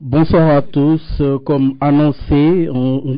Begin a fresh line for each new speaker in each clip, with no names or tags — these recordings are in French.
Bonsoir à tous. Comme annoncé,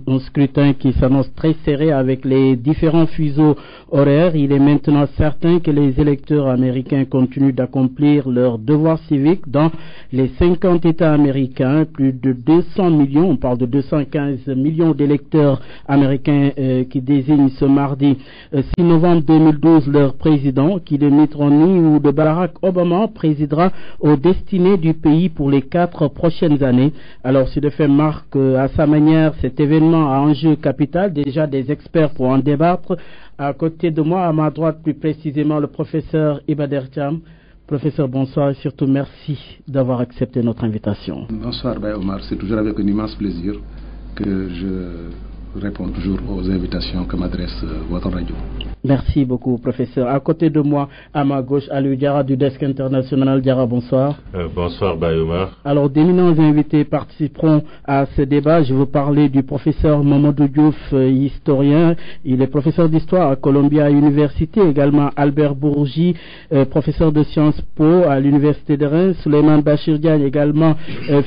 un scrutin qui s'annonce très serré avec les différents fuseaux horaires. Il est maintenant certain que les électeurs américains continuent d'accomplir leur devoir civique dans les 50 États américains. Plus de 200 millions, on parle de 215 millions d'électeurs américains qui désignent ce mardi 6 novembre 2012 leur président, qui de Mitt Romney ou de Barack Obama présidera aux destinées du pays pour les 4 prochaines années. Alors, si de fait marque à sa manière cet événement à enjeu capital, déjà des experts pour en débattre. À côté de moi, à ma droite plus précisément, le professeur Ibader Thiam. Professeur, bonsoir et surtout merci d'avoir accepté notre invitation.
Bonsoir Omar, c'est toujours avec un immense plaisir que je réponds toujours aux invitations que m'adresse votre radio.
Merci beaucoup, professeur. À côté de moi, à ma gauche, Aliou Diarra du Desk International. Diarra, bonsoir.
Bonsoir, Omar.
Alors, d'éminents invités participeront à ce débat. Je veux parler du professeur Mamadou Diouf, historien. Il est professeur d'histoire à Columbia University. Également, Albert Bourgi, professeur de Sciences Po à l'Université de Reims. Souleymane Bachir Diagne, également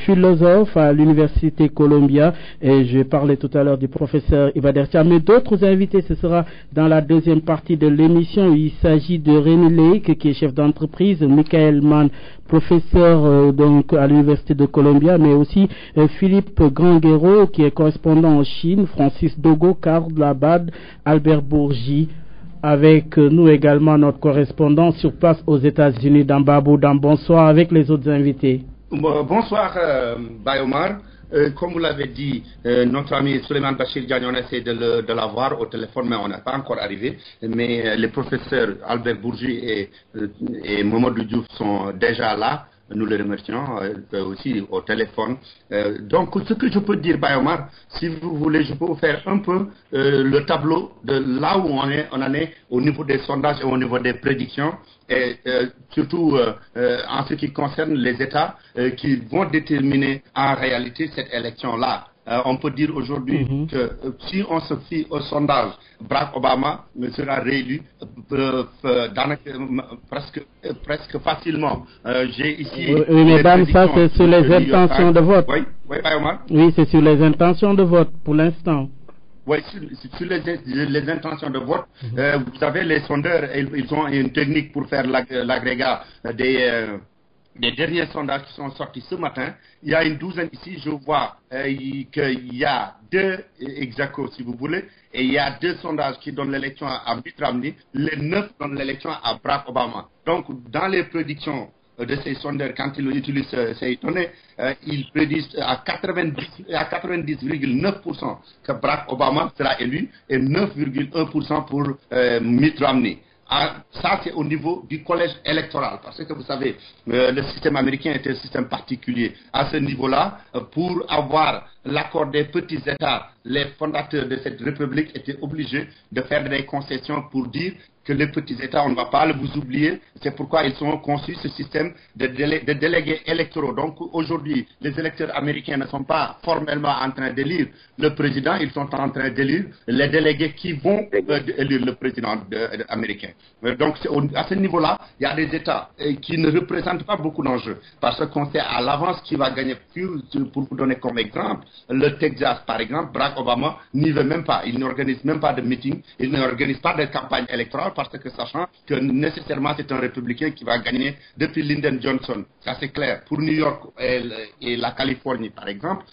philosophe à l'Université Columbia. Et je vais parler tout à l'heure du professeur Ibader Thiam. Mais d'autres invités, ce sera dans la deuxième partie de l'émission. Il s'agit de Rémi Leik, qui est chef d'entreprise, Michael Mann, professeur donc à l'Université de Columbia, mais aussi Philippe Granguero, qui est correspondant en Chine, Francis Dogo, Karl Labad, Albert Bourgi. Avec nous également notre correspondant sur place aux États-Unis, Dambabou Dam. Bonsoir avec les autres invités.
Bonsoir, Omar. Comme vous l'avez dit, notre ami Souleymane Bachir Diagne, on essaie de l'avoir au téléphone, mais on n'est pas encore arrivé. Mais les professeurs Albert Bourgi et Mamadou Diouf sont déjà là. Nous les remercions aussi au téléphone. Donc, ce que je peux dire, Omar, si vous voulez, je peux vous faire un peu le tableau de là où on en est au niveau des sondages et au niveau des prédictions, et surtout en ce qui concerne les États qui vont déterminer en réalité cette élection-là. On peut dire aujourd'hui que si on se fie au sondage, Barack Obama sera réélu presque facilement. J'ai ici.
Oui, mesdames, ça c'est sur les intentions de vote.
Oui, Omar.
Oui, c'est sur les intentions de vote pour l'instant.
Oui, sur les intentions de vote, vous savez, les sondeurs, ils ont une technique pour faire l'agrégat des derniers sondages qui sont sortis ce matin. Il y a une douzaine ici, je vois qu'il y a 2 ex-aequo, si vous voulez, et il y a 2 sondages qui donnent l'élection à Mitt Romney, les 9 donnent l'élection à Barack Obama. Donc, dans les prédictions de ces sondeurs, quand ils utilisent ces données, ils prédisent à 90,9% que Barack Obama sera élu et 9,1% pour Mitt Romney. Ça, c'est au niveau du collège électoral, parce que vous savez, le système américain est un système particulier. À ce niveau-là, pour avoir l'accord des petits États, les fondateurs de cette république étaient obligés de faire des concessions pour dire que les petits États, on ne va pas vous oublier. C'est pourquoi ils ont conçu ce système de délégués électoraux. Donc aujourd'hui, les électeurs américains ne sont pas formellement en train d'élire le président, ils sont en train d'élire les délégués qui vont élire le président américain. Donc à ce niveau-là, il y a des États qui ne représentent pas beaucoup d'enjeux, parce qu'on sait à l'avance qui va gagner. Pour vous donner comme exemple, le Texas, par exemple, Barack Obama n'y veut même pas. Il n'organise même pas de meeting, il n'organise pas de campagne électorale, parce que sachant que nécessairement c'est un républicain qui va gagner depuis Lyndon Johnson. Ça c'est clair. Pour New York et la Californie, par exemple,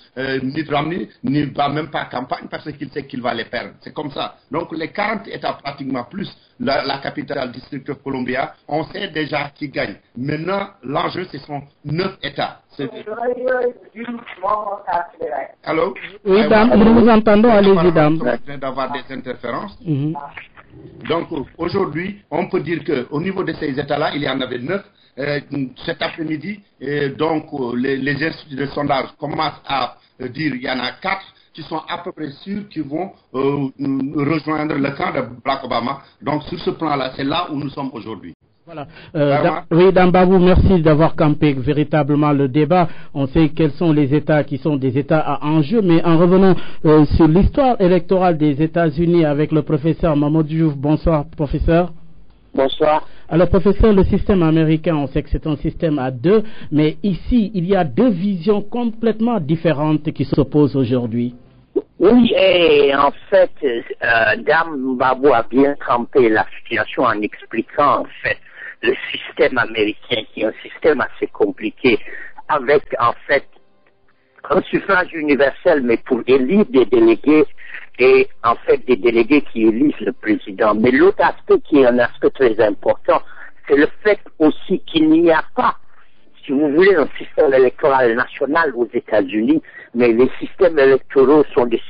Mitt Romney ne va même pas campagne parce qu'il sait qu'il va les perdre. C'est comme ça. Donc les 40 États pratiquement plus la capitale District of Columbia, on sait déjà qui gagne. Maintenant, l'enjeu, ce sont 9 États. Allô?
Oui, dame, nous vous entendons, allez-y, dame.
D'avoir des interférences. Donc, aujourd'hui, on peut dire qu'au niveau de ces États-là, il y en avait 9. Cet après-midi, donc, les instituts de sondage commencent à dire qu'il y en a 4 qui sont à peu près sûrs qu'ils vont rejoindre le camp de Barack Obama. Donc, sur ce plan-là, c'est là où nous sommes aujourd'hui.
Voilà. Oui, Dambabou, merci d'avoir campé véritablement le débat. On sait quels sont les États qui sont des États à enjeu, mais en revenant sur l'histoire électorale des États-Unis avec le professeur Mamadou Diouf. Bonsoir, professeur.
Bonsoir.
Alors, professeur, le système américain, on sait que c'est un système à deux, mais ici, il y a deux visions complètement différentes qui s'opposent aujourd'hui.
Oui, et en fait, Dame Babou a bien campé la situation en expliquant, en fait, le système américain, qui est un système assez compliqué, avec, en fait, un suffrage universel, mais pour élire des délégués, et en fait des délégués qui élisent le président. Mais l'autre aspect qui est un aspect très important, c'est le fait aussi qu'il n'y a pas, si vous voulez, un système électoral national aux États-Unis, mais les systèmes électoraux sont des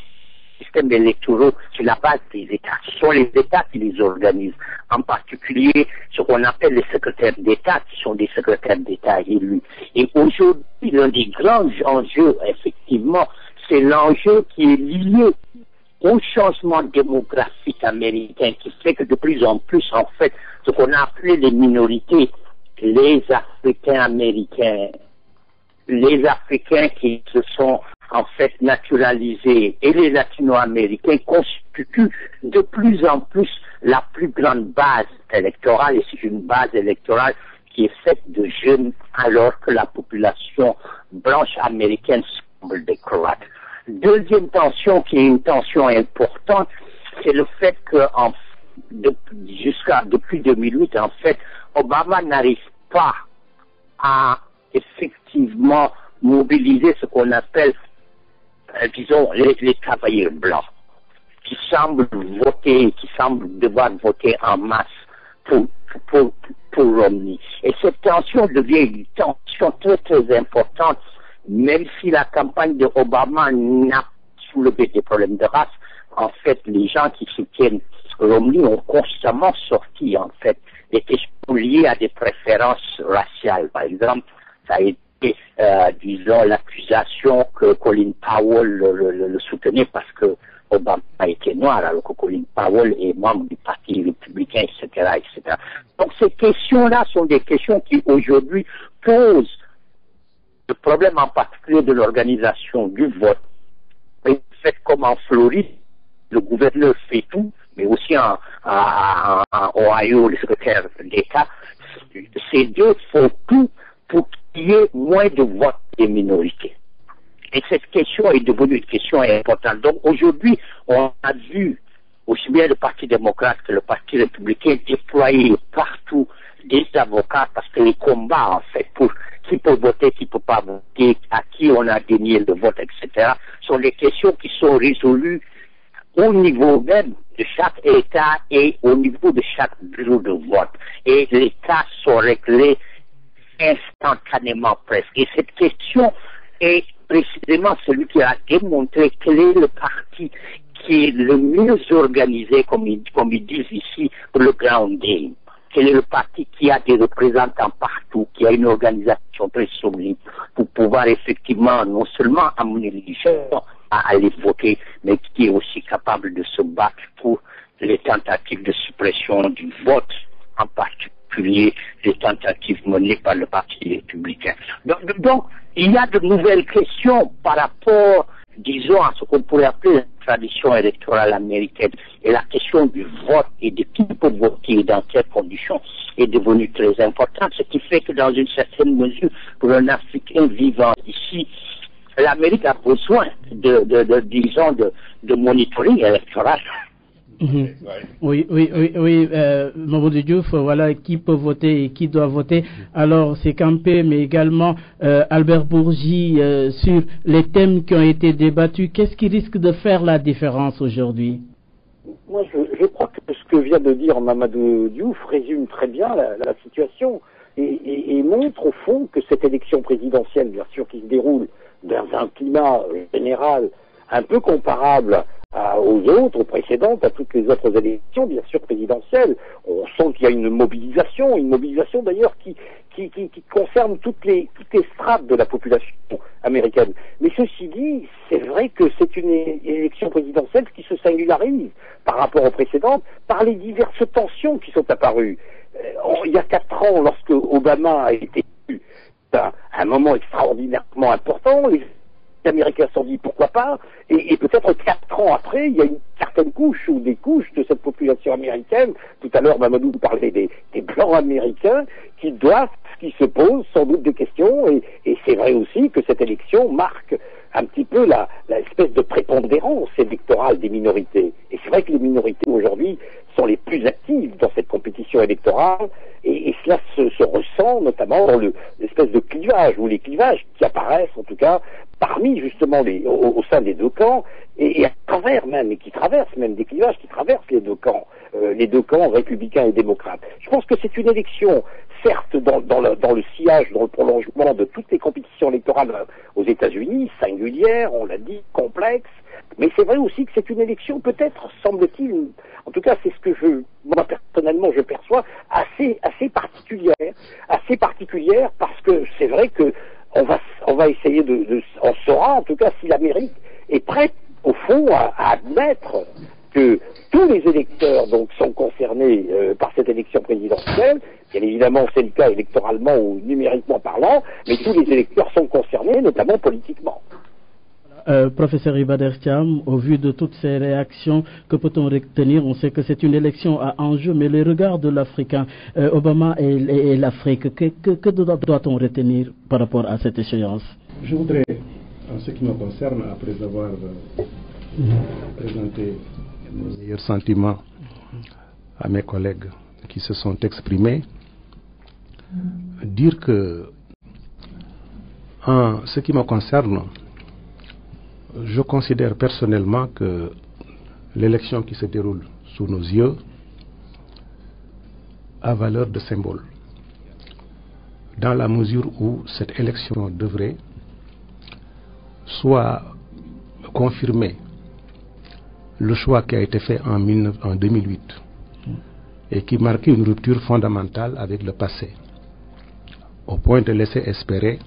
systèmes électoraux sur la base des États. Ce sont les États qui les organisent. En particulier, ce qu'on appelle les secrétaires d'État, qui sont des secrétaires d'État élus. Et aujourd'hui, l'un des grands enjeux, effectivement, c'est l'enjeu qui est lié au changement démographique américain, qui fait que de plus en plus, en fait, ce qu'on a appelé les minorités, les Africains américains, les Africains qui se sont en fait naturalisés et les Latino-Américains constituent de plus en plus la plus grande base électorale, et c'est une base électorale qui est faite de jeunes alors que la population blanche américaine semble décroître. Deuxième tension, qui est une tension importante, c'est le fait que depuis 2008, en fait, Obama n'arrive pas à effectivement mobiliser ce qu'on appelle, disons, les travailleurs blancs, qui semblent devoir voter en masse pour Romney. Et cette tension devient une tension très très importante, même si la campagne de Obama n'a soulevé des problèmes de race. En fait, les gens qui soutiennent Romney ont constamment sorti, en fait, des questions liées à des préférences raciales. Par exemple, ça a été, disons, l'accusation que Colin Powell le soutenait parce que Obama était noir, alors que Colin Powell est membre du Parti républicain, etc., etc. Donc ces questions-là sont des questions qui aujourd'hui posent le problème en particulier de l'organisation du vote. Et fait comme en Floride, le gouverneur fait tout, mais aussi en Ohio, le secrétaire d'État, ces deux font tout pour qu'il y ait moins de votes des minorités. Et cette question est devenue une question importante. Donc aujourd'hui, on a vu aussi bien le Parti démocrate que le Parti républicain déployer partout des avocats, parce que les combats, en fait, pour qui peut voter, qui ne peut pas voter, à qui on a dénié le vote, etc., sont des questions qui sont résolues au niveau même de chaque État et au niveau de chaque bureau de vote. Et les cas sont réglés instantanément presque. Et cette question est précisément celui qui a démontré quel est le parti qui est le mieux organisé, comme ils disent ici, pour le ground game. Quel est le parti qui a des représentants partout, qui a une organisation très solide pour pouvoir effectivement non seulement amener les gens à aller voter, mais qui est aussi capable de se battre pour les tentatives de suppression du vote, en particulier les tentatives menées par le Parti républicain. Donc, il y a de nouvelles questions par rapport, disons, à ce qu'on pourrait appeler la tradition électorale américaine. Et la question du vote et de qui peut voter et dans quelles conditions est devenue très importante, ce qui fait que dans une certaine mesure, pour un Africain vivant ici, l'Amérique a besoin de monitoring électoral.
Mmh. Oui, Mamadou Diouf, voilà qui peut voter et qui doit voter. Alors c'est Campé, mais également Albert Bourgi sur les thèmes qui ont été débattus. Qu'est-ce qui risque de faire la différence aujourd'hui?
Moi, je crois que ce que vient de dire Mamadou Diouf résume très bien la situation et montre au fond que cette élection présidentielle, bien sûr, qui se déroule dans un climat général un peu comparable aux autres, aux précédentes, à toutes les autres élections, bien sûr, présidentielles. On sent qu'il y a une mobilisation d'ailleurs qui concerne toutes les strates de la population américaine. Mais ceci dit, c'est vrai que c'est une élection présidentielle qui se singularise par rapport aux précédentes, par les diverses tensions qui sont apparues. Il y a 4 ans, lorsque Obama a été élu, un moment extraordinairement important, les Américains se sont dit pourquoi pas, et peut-être 4 ans après, il y a une certaine couche ou des couches de cette population américaine, tout à l'heure Mamadou parlait des blancs américains, qui se posent sans doute des questions, et c'est vrai aussi que cette élection marque un petit peu l'espèce de prépondérance électorale des minorités. Et c'est vrai que les minorités aujourd'hui sont les plus actives dans cette compétition électorale, et cela se ressent notamment dans l'espèce de clivage, ou les clivages qui apparaissent en tout cas parmi justement au sein des deux camps, et à travers même, et qui traversent même des clivages qui traversent les deux camps républicains et démocrates. Je pense que c'est une élection, certes dans le sillage, dans le prolongement de toutes les compétitions électorales aux États-Unis, singulière, on l'a dit, complexe, mais c'est vrai aussi que c'est une élection peut-être, semble-t-il, en tout cas c'est ce que moi personnellement je perçois, assez particulière, parce que c'est vrai que on va essayer on saura en tout cas si l'Amérique est prête au fond à admettre que tous les électeurs donc sont concernés par cette élection présidentielle. Bien évidemment, c'est le cas électoralement ou numériquement parlant, mais tous les électeurs sont concernés, notamment politiquement.
Professeur Iba Der Thiam, au vu de toutes ces réactions, que peut-on retenir? On sait que c'est une élection à enjeu, mais le regard de l'Africain, Obama et l'Afrique, que doit-on retenir par rapport à cette échéance?
Je voudrais, en ce qui me concerne, après avoir présenté mes meilleurs sentiments à mes collègues qui se sont exprimés, dire que, en ce qui me concerne, je considère personnellement que l'élection qui se déroule sous nos yeux a valeur de symbole, dans la mesure où cette élection devrait soit confirmer le choix qui a été fait en 2008 et qui marquait une rupture fondamentale avec le passé, au point de laisser espérer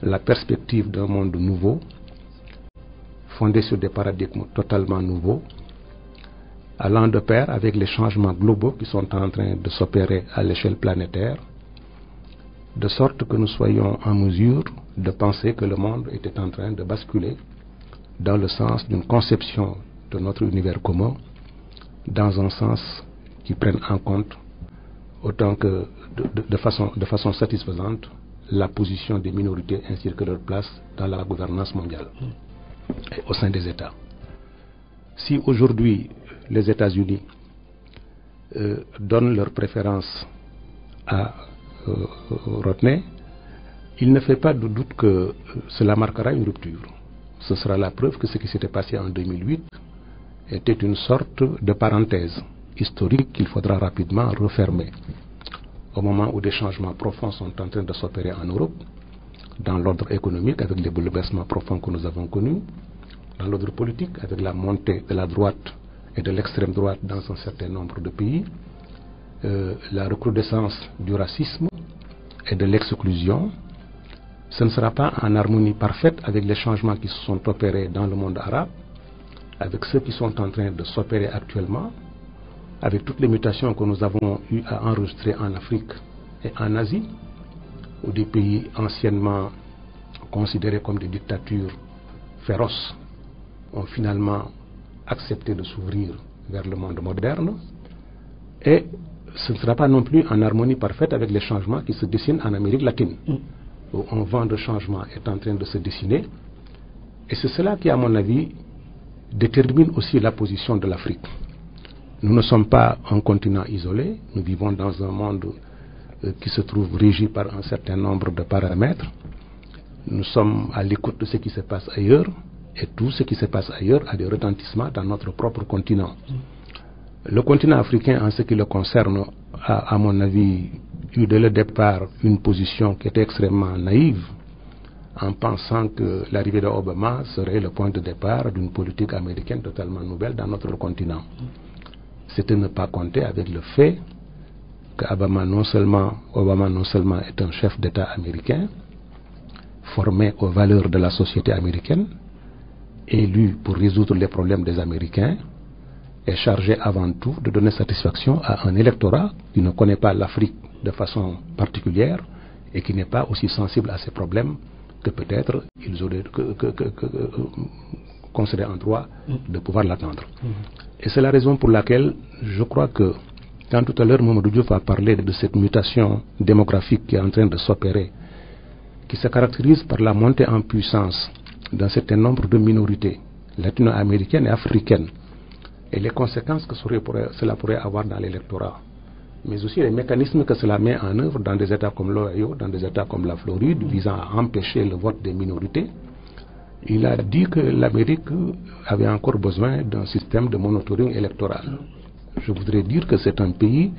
la perspective d'un monde nouveau, fondé sur des paradigmes totalement nouveaux, allant de pair avec les changements globaux qui sont en train de s'opérer à l'échelle planétaire, de sorte que nous soyons en mesure de penser que le monde était en train de basculer dans le sens d'une conception de notre univers commun, dans un sens qui prenne en compte autant que de façon satisfaisante la position des minorités ainsi que leur place dans la gouvernance mondiale et au sein des États. Si aujourd'hui les États-Unis donnent leur préférence à Rodney, il ne fait pas de doute que cela marquera une rupture. Ce sera la preuve que ce qui s'était passé en 2008 était une sorte de parenthèse historique qu'il faudra rapidement refermer. Au moment où des changements profonds sont en train de s'opérer en Europe, dans l'ordre économique avec les bouleversements profonds que nous avons connus, dans l'ordre politique avec la montée de la droite et de l'extrême droite dans un certain nombre de pays, la recrudescence du racisme et de l'exclusion, ce ne sera pas en harmonie parfaite avec les changements qui se sont opérés dans le monde arabe, avec ceux qui sont en train de s'opérer actuellement, avec toutes les mutations que nous avons eu à enregistrer en Afrique et en Asie, où des pays anciennement considérés comme des dictatures féroces ont finalement accepté de s'ouvrir vers le monde moderne. Et ce ne sera pas non plus en harmonie parfaite avec les changements qui se dessinent en Amérique latine, où un vent de changement est en train de se dessiner. Et c'est cela qui, à mon avis, détermine aussi la position de l'Afrique. Nous ne sommes pas un continent isolé, nous vivons dans un monde qui se trouve régi par un certain nombre de paramètres. Nous sommes à l'écoute de ce qui se passe ailleurs, et tout ce qui se passe ailleurs a des retentissements dans notre propre continent. Le continent africain, en ce qui le concerne, a, à mon avis, eu dès le départ une position qui était extrêmement naïve, en pensant que l'arrivée d'Obama serait le point de départ d'une politique américaine totalement nouvelle dans notre continent. C'était ne pas compter avec le fait qu'Obama non seulement est un chef d'État américain, formé aux valeurs de la société américaine, élu pour résoudre les problèmes des Américains, est chargé avant tout de donner satisfaction à un électorat qui ne connaît pas l'Afrique de façon particulière et qui n'est pas aussi sensible à ces problèmes que peut-être ils auraient qu'on serait en droit de pouvoir l'attendre. Et c'est la raison pour laquelle je crois que quand tout à l'heure Mamadou Diouf a parlé de cette mutation démographique qui est en train de s'opérer, qui se caractérise par la montée en puissance d'un certain nombre de minorités latino-américaines et africaines, et les conséquences que cela pourrait avoir dans l'électorat, mais aussi les mécanismes que cela met en œuvre dans des États comme l'Ohio, dans des États comme la Floride, visant à empêcher le vote des minorités. Il a dit que l'Amérique avait encore besoin d'un système de monitoring électoral. Je voudrais dire que c'est un pays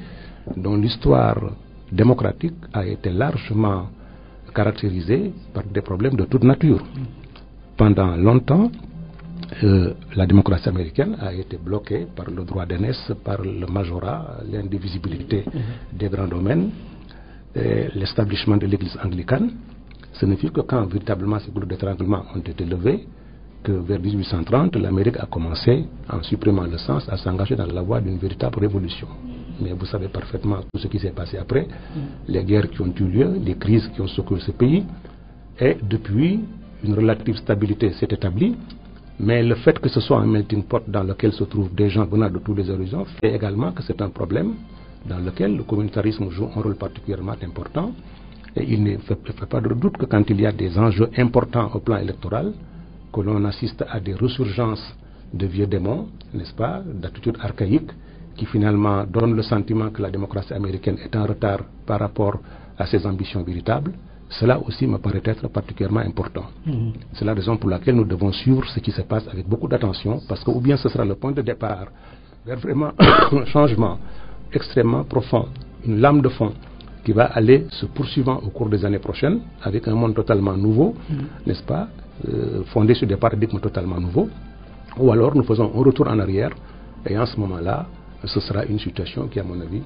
dont l'histoire démocratique a été largement caractérisée par des problèmes de toute nature. Pendant longtemps, la démocratie américaine a été bloquée par le droit d'aînesse, par le majorat, l'indivisibilité des grands domaines, l'établissement de l'église anglicane. Ce ne fut que quand véritablement ces groupes d'étranglement ont été levés que vers 1830, l'Amérique a commencé, en supprimant le sens, à s'engager dans la voie d'une véritable révolution. Mais vous savez parfaitement tout ce qui s'est passé après, les guerres qui ont eu lieu, les crises qui ont secoué ce pays, et depuis, une relative stabilité s'est établie. Mais le fait que ce soit un melting pot dans lequel se trouvent des gens venant de tous les horizons fait également que c'est un problème dans lequel le communautarisme joue un rôle particulièrement important. Et il ne fait pas de doute que quand il y a des enjeux importants au plan électoral, que l'on assiste à des ressurgences de vieux démons, n'est-ce pas, d'attitudes archaïques, qui finalement donnent le sentiment que la démocratie américaine est en retard par rapport à ses ambitions véritables. Cela aussi me paraît être particulièrement important. C'est la raison pour laquelle nous devons suivre ce qui se passe avec beaucoup d'attention, parce que ou bien ce sera le point de départ vers vraiment un changement extrêmement profond, une lame de fond qui va aller se poursuivant au cours des années prochaines avec un monde totalement nouveau, n'est-ce pas, fondé sur des paradigmes totalement nouveaux, ou alors nous faisons un retour en arrière et en ce moment-là, ce sera une situation qui, à mon avis,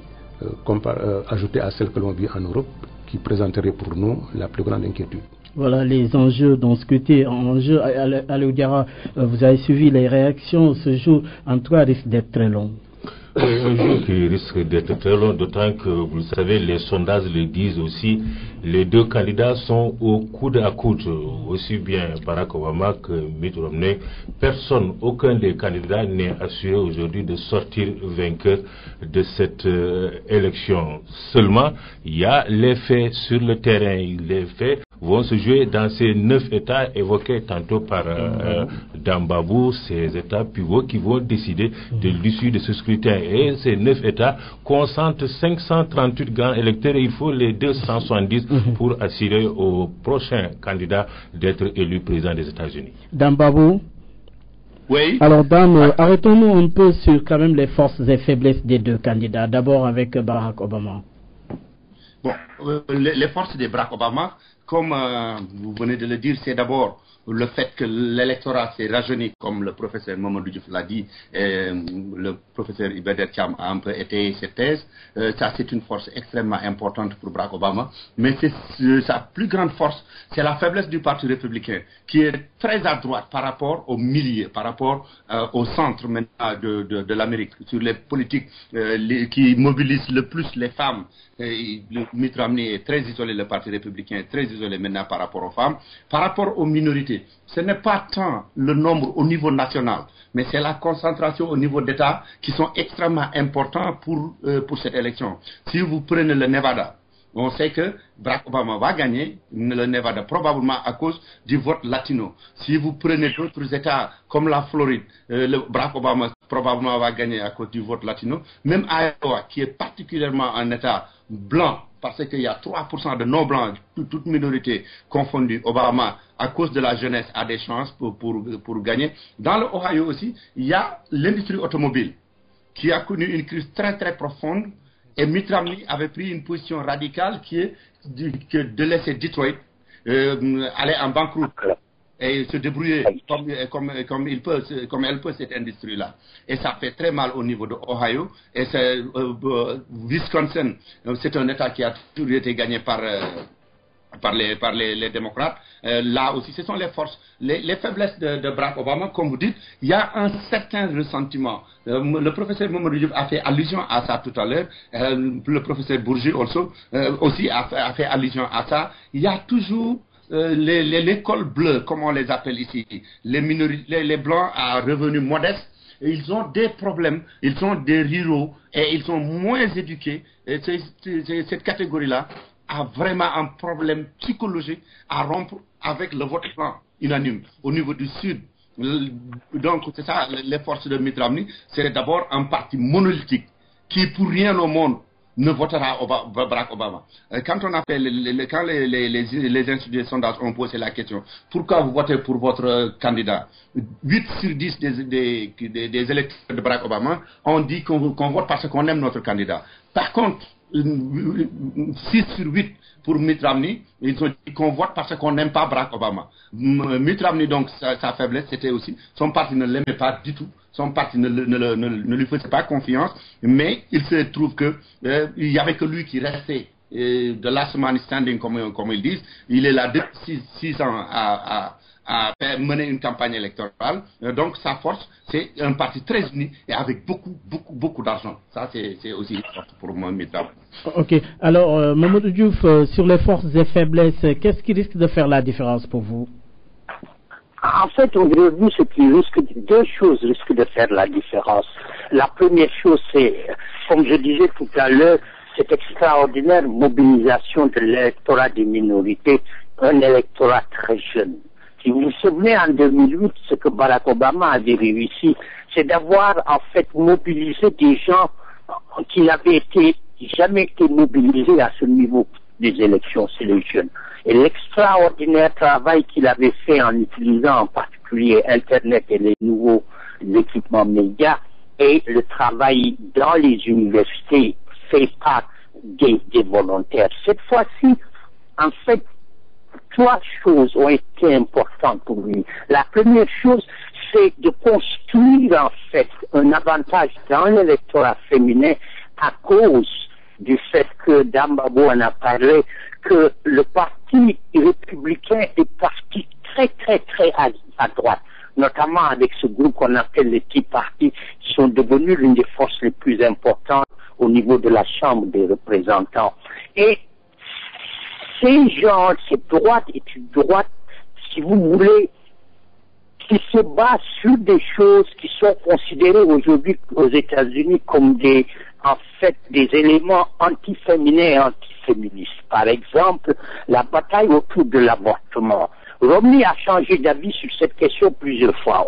ajoutée à celle que l'on vit en Europe, qui présenterait pour nous la plus grande inquiétude.
Voilà les enjeux dont scrutés. Enjeux, Aliou Diarra, vous avez suivi les réactions. Ce jour, en tout cas, risque d'être très long.
Un jour qui risque d'être très long, d'autant que, vous le savez, les sondages le disent aussi, les deux candidats sont au coude à coude, aussi bien Barack Obama que Mitt Romney. Personne, aucun des candidats n'est assuré aujourd'hui de sortir vainqueur de cette élection. Seulement, il y a les faits sur le terrain. Les faits vont se jouer dans ces 9 États évoqués tantôt par Dambabou, ces États pivots qui vont décider de l'issue de ce scrutin. Et ces 9 États concentrent 538 grands électeurs et il faut les 270 pour assurer au prochain candidat d'être élu président des États-Unis.
Dambabou.
Oui.
Alors, Dame, arrêtons-nous un peu sur quand même les forces et faiblesses des deux candidats. D'abord avec Barack Obama.
Bon, les forces de Barack Obama, comme vous venez de le dire, c'est d'abord le fait que l'électorat s'est rajeuni, comme le professeur Mamadou Diouf l'a dit, et le professeur Ibadet Thiam a un peu étayé cette thèse. Ça, c'est une force extrêmement importante pour Barack Obama. Mais sa plus grande force, c'est la faiblesse du Parti républicain, qui est très à droite par rapport au milieu, par rapport au centre maintenant de l'Amérique, sur les politiques qui mobilisent le plus les femmes. Mitt Romney est très isolé, le Parti républicain est très isolé maintenant par rapport aux femmes. Par rapport aux minorités, ce n'est pas tant le nombre au niveau national, mais c'est la concentration au niveau d'État qui sont extrêmement importants pour cette élection. Si vous prenez le Nevada, on sait que Barack Obama va gagner le Nevada probablement à cause du vote latino. Si vous prenez d'autres États comme la Floride, Barack Obama probablement va gagner à cause du vote latino. Même Iowa, qui est particulièrement un État blanc, parce qu'il y a 3% de non-blancs, toute minorité confondue, Obama, à cause de la jeunesse, a des chances pour gagner. Dans le Ohio aussi, il y a l'industrie automobile qui a connu une crise très très profonde. Et Mitt Romney avait pris une position radicale qui est de laisser Detroit aller en banqueroute et se débrouiller comme elle peut cette industrie-là. Et ça fait très mal au niveau de Ohio. Et Wisconsin, c'est un État qui a toujours été gagné par les démocrates. Là aussi, ce sont les forces, les faiblesses de Barack Obama. Comme vous dites, il y a un certain ressentiment. Le professeur Mamadou Diop a fait allusion à ça tout à l'heure. Le professeur Bourgi aussi a fait allusion à ça. Il y a toujours les cols bleus, comme on les appelle ici, les blancs à revenus modestes, ils ont des problèmes, ils sont des ruraux et ils sont moins éduqués. Et cette catégorie-là a vraiment un problème psychologique à rompre avec le vote blanc unanime au niveau du Sud. Donc c'est ça, les forces de Mitt Romney, c'est d'abord un parti monolithique qui pour rien au monde ne votera Barack Obama. Quand on a fait quand les instituts de sondage ont posé la question, pourquoi vous votez pour votre candidat, 8 sur 10 des électeurs de Barack Obama ont dit qu'on vote parce qu'on aime notre candidat. Par contre, 6 sur 8 pour Mitt Romney, ils ont dit qu'on vote parce qu'on n'aime pas Barack Obama. Mitt Romney, donc, sa faiblesse, c'était aussi, son parti ne l'aimait pas du tout, son parti ne lui faisait pas confiance, mais il se trouve que il n'y avait que lui qui restait de last man standing, comme ils disent. Il est là depuis 6 ans à mener une campagne électorale. Donc sa force, c'est un parti très uni et avec beaucoup d'argent. Ça, c'est aussi forte pour moi.
Ok. Alors, Mamadou Diouf, sur les forces et faiblesses, qu'est-ce qui risque de faire la différence pour vous?
En fait, aujourd'hui, deux choses risquent de faire la différence. La première chose, c'est, comme je disais tout à l'heure, cette extraordinaire mobilisation de l'électorat des minorités, un électorat très jeune. Si vous vous souvenez, en 2008, ce que Barack Obama avait réussi, c'est d'avoir en fait mobilisé des gens qui n'avaient jamais été mobilisés à ce niveau des élections, c'est les jeunes. Et l'extraordinaire travail qu'il avait fait en utilisant en particulier Internet et les nouveaux équipements médias et le travail dans les universités fait par des volontaires. Cette fois-ci, en fait, 3 choses ont été importantes pour lui. La première chose, c'est de construire en fait un avantage dans l'électorat féminin à cause du fait que Dambabo en a parlé, que le parti républicain est parti très à droite, notamment avec ce groupe qu'on appelle les Tea Party, qui sont devenus l'une des forces les plus importantes au niveau de la Chambre des représentants. Et ces gens, cette droite est une droite, si vous voulez, qui se base sur des choses qui sont considérées aujourd'hui aux États-Unis comme des éléments anti-féminins et anti-féministes. Par exemple, la bataille autour de l'avortement. Romney a changé d'avis sur cette question plusieurs fois.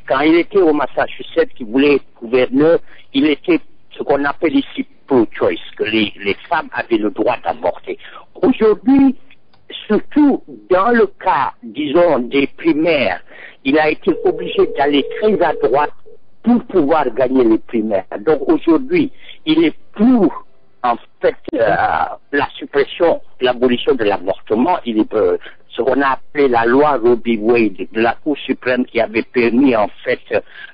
Quand il était au Massachusetts, qu'il voulait être gouverneur, il était ce qu'on appelle ici pro-choice, que les femmes avaient le droit d'avorter. Aujourd'hui, surtout dans le cas, disons, des primaires, il a été obligé d'aller très à droite pour pouvoir gagner les primaires. Donc aujourd'hui, il est pour, en fait, la suppression, l'abolition de l'avortement. Il est ce qu'on a appelé la loi Roe v. Wade de la Cour suprême qui avait permis, en fait,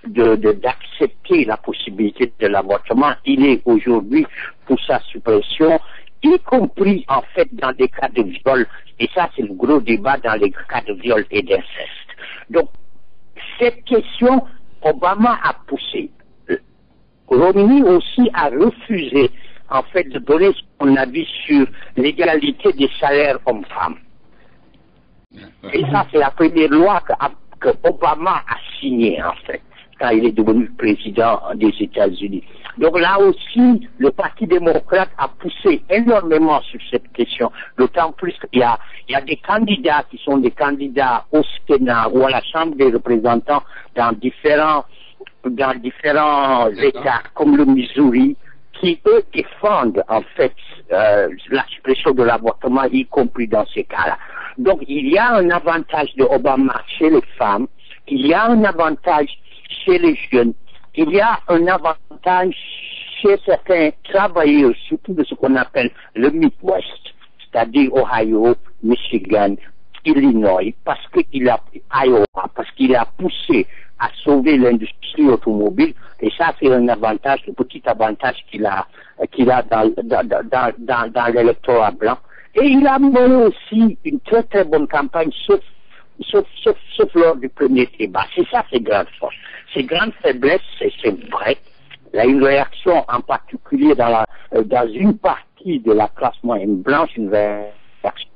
d'accepter la possibilité de l'avortement. Il est aujourd'hui pour sa suppression, y compris, en fait, dans des cas de viol. Et ça, c'est le gros débat dans les cas de viol et d'inceste. Donc, cette question, Obama a poussé. Romney aussi a refusé, en fait, de donner son avis sur l'égalité des salaires hommes-femmes. Et ça, c'est la première loi que Obama a signée, en fait, quand il est devenu président des États-Unis. Donc là aussi, le Parti démocrate a poussé énormément sur cette question, d'autant plus qu'il y a des candidats qui sont des candidats au Sénat ou à la Chambre des représentants dans différents États, comme le Missouri, qui, eux, défendent, en fait, la suppression de l'avortement, y compris dans ces cas-là. Donc, il y a un avantage de Obama chez les femmes, il y a un avantage chez les jeunes, il y a un avantage chez certains travailleurs, surtout de ce qu'on appelle le Midwest, c'est-à-dire Ohio, Michigan, Illinois, parce qu'il a poussé à sauver l'industrie automobile, et ça c'est un avantage, le petit avantage qu'il a dans l'électorat blanc. Et il a mené aussi une très bonne campagne, sauf lors du premier débat. C'est ça ses grandes forces. Ses grandes faiblesses, c'est vrai. Il y a une réaction en particulier dans une partie de la classe moyenne blanche, une réaction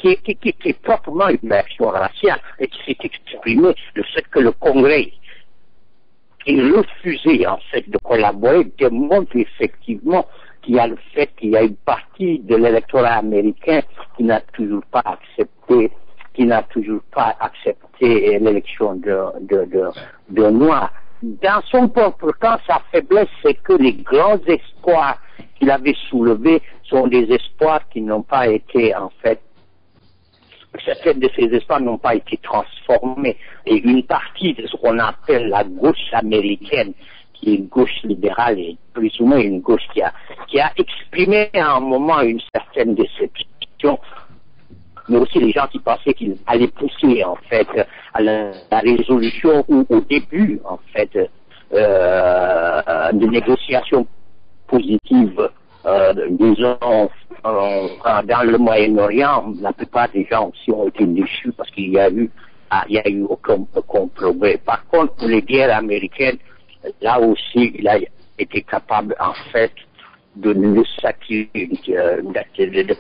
est proprement une réaction raciale et qui s'est exprimée le fait que le Congrès ait refusé en fait de collaborer démontre effectivement qu'il y a le fait qu'il y a une partie de l'électorat américain qui n'a toujours pas accepté l'élection de Noirs. Dans son propre temps, sa faiblesse, c'est que les grands espoirs qu'il avait soulevés sont des espoirs qui n'ont pas été, en fait, certains de ces espoirs n'ont pas été transformés. Et une partie de ce qu'on appelle la gauche américaine, qui est une gauche libérale et plus ou moins une gauche qui a exprimé à un moment une certaine déception, mais aussi les gens qui pensaient qu'ils allaient pousser en fait à la résolution ou au début en fait de négociations positives, disons dans le Moyen-Orient. La plupart des gens aussi ont été déchus parce qu'il y a eu aucun progrès. Par contre, pour les guerres américaines, là aussi, il a été capable en fait de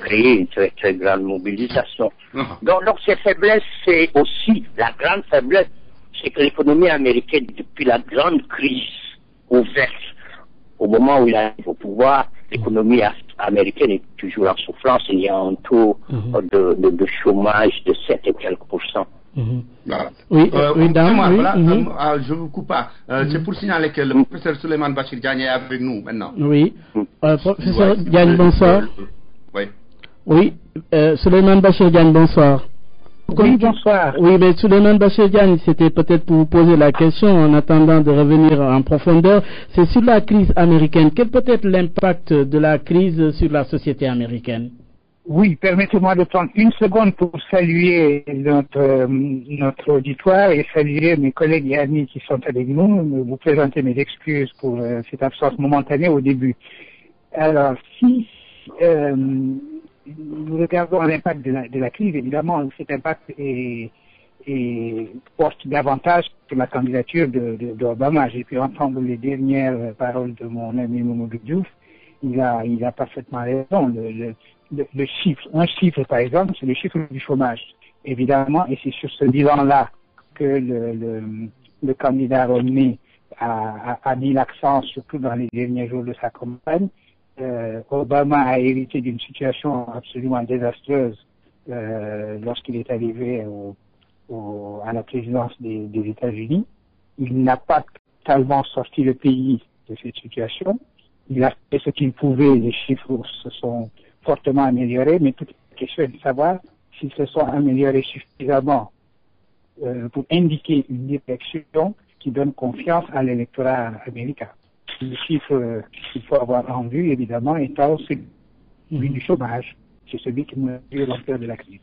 créer une très très grande mobilisation. Donc ces faiblesses, c'est aussi la grande faiblesse, c'est que l'économie américaine, depuis la grande crise ouverte, au moment où il arrive au pouvoir, l'économie américaine est toujours en souffrance. Il y a un taux de chômage de 7 et quelques %.
Voilà.
Oui, dame,
voilà, je vous coupe pas. C'est pour signaler que le professeur Souleymane Bachir Diagne est avec nous maintenant.
Oui. Professeur Diagne, bonsoir.
Oui.
Oui, Souleymane Bachir Diagne, bonsoir.
Oui, bonsoir.
Oui, mais Souleymane Bachir Diagne, c'était peut-être pour vous poser la question en attendant de revenir en profondeur. C'est sur la crise américaine. Quel peut être l'impact de la crise sur la société américaine?
Oui, permettez-moi de prendre une seconde pour saluer notre auditoire et saluer mes collègues et amis qui sont avec nous, vous présenter mes excuses pour cette absence momentanée au début. Alors, si nous regardons l'impact de la crise, évidemment, cet impact porte davantage que la candidature d'Obama. J'ai pu entendre les dernières paroles de mon ami Mamadou Diouf. Il a parfaitement raison. Un chiffre, par exemple, c'est le chiffre du chômage. Évidemment, et c'est sur ce bilan-là que le candidat Romney a mis l'accent, surtout dans les derniers jours de sa campagne. Obama a hérité d'une situation absolument désastreuse lorsqu'il est arrivé à la présidence des États-Unis. Il n'a pas totalement sorti le pays de cette situation. Il a fait ce qu'il pouvait, les chiffres se sont fortement améliorés, mais toute la question est de savoir s'ils se sont améliorés suffisamment pour indiquer une direction qui donne confiance à l'électorat américain. Le chiffre qu'il faut avoir en vue, évidemment, étant celui du chômage. C'est celui qui mesure l'ampleur de la crise.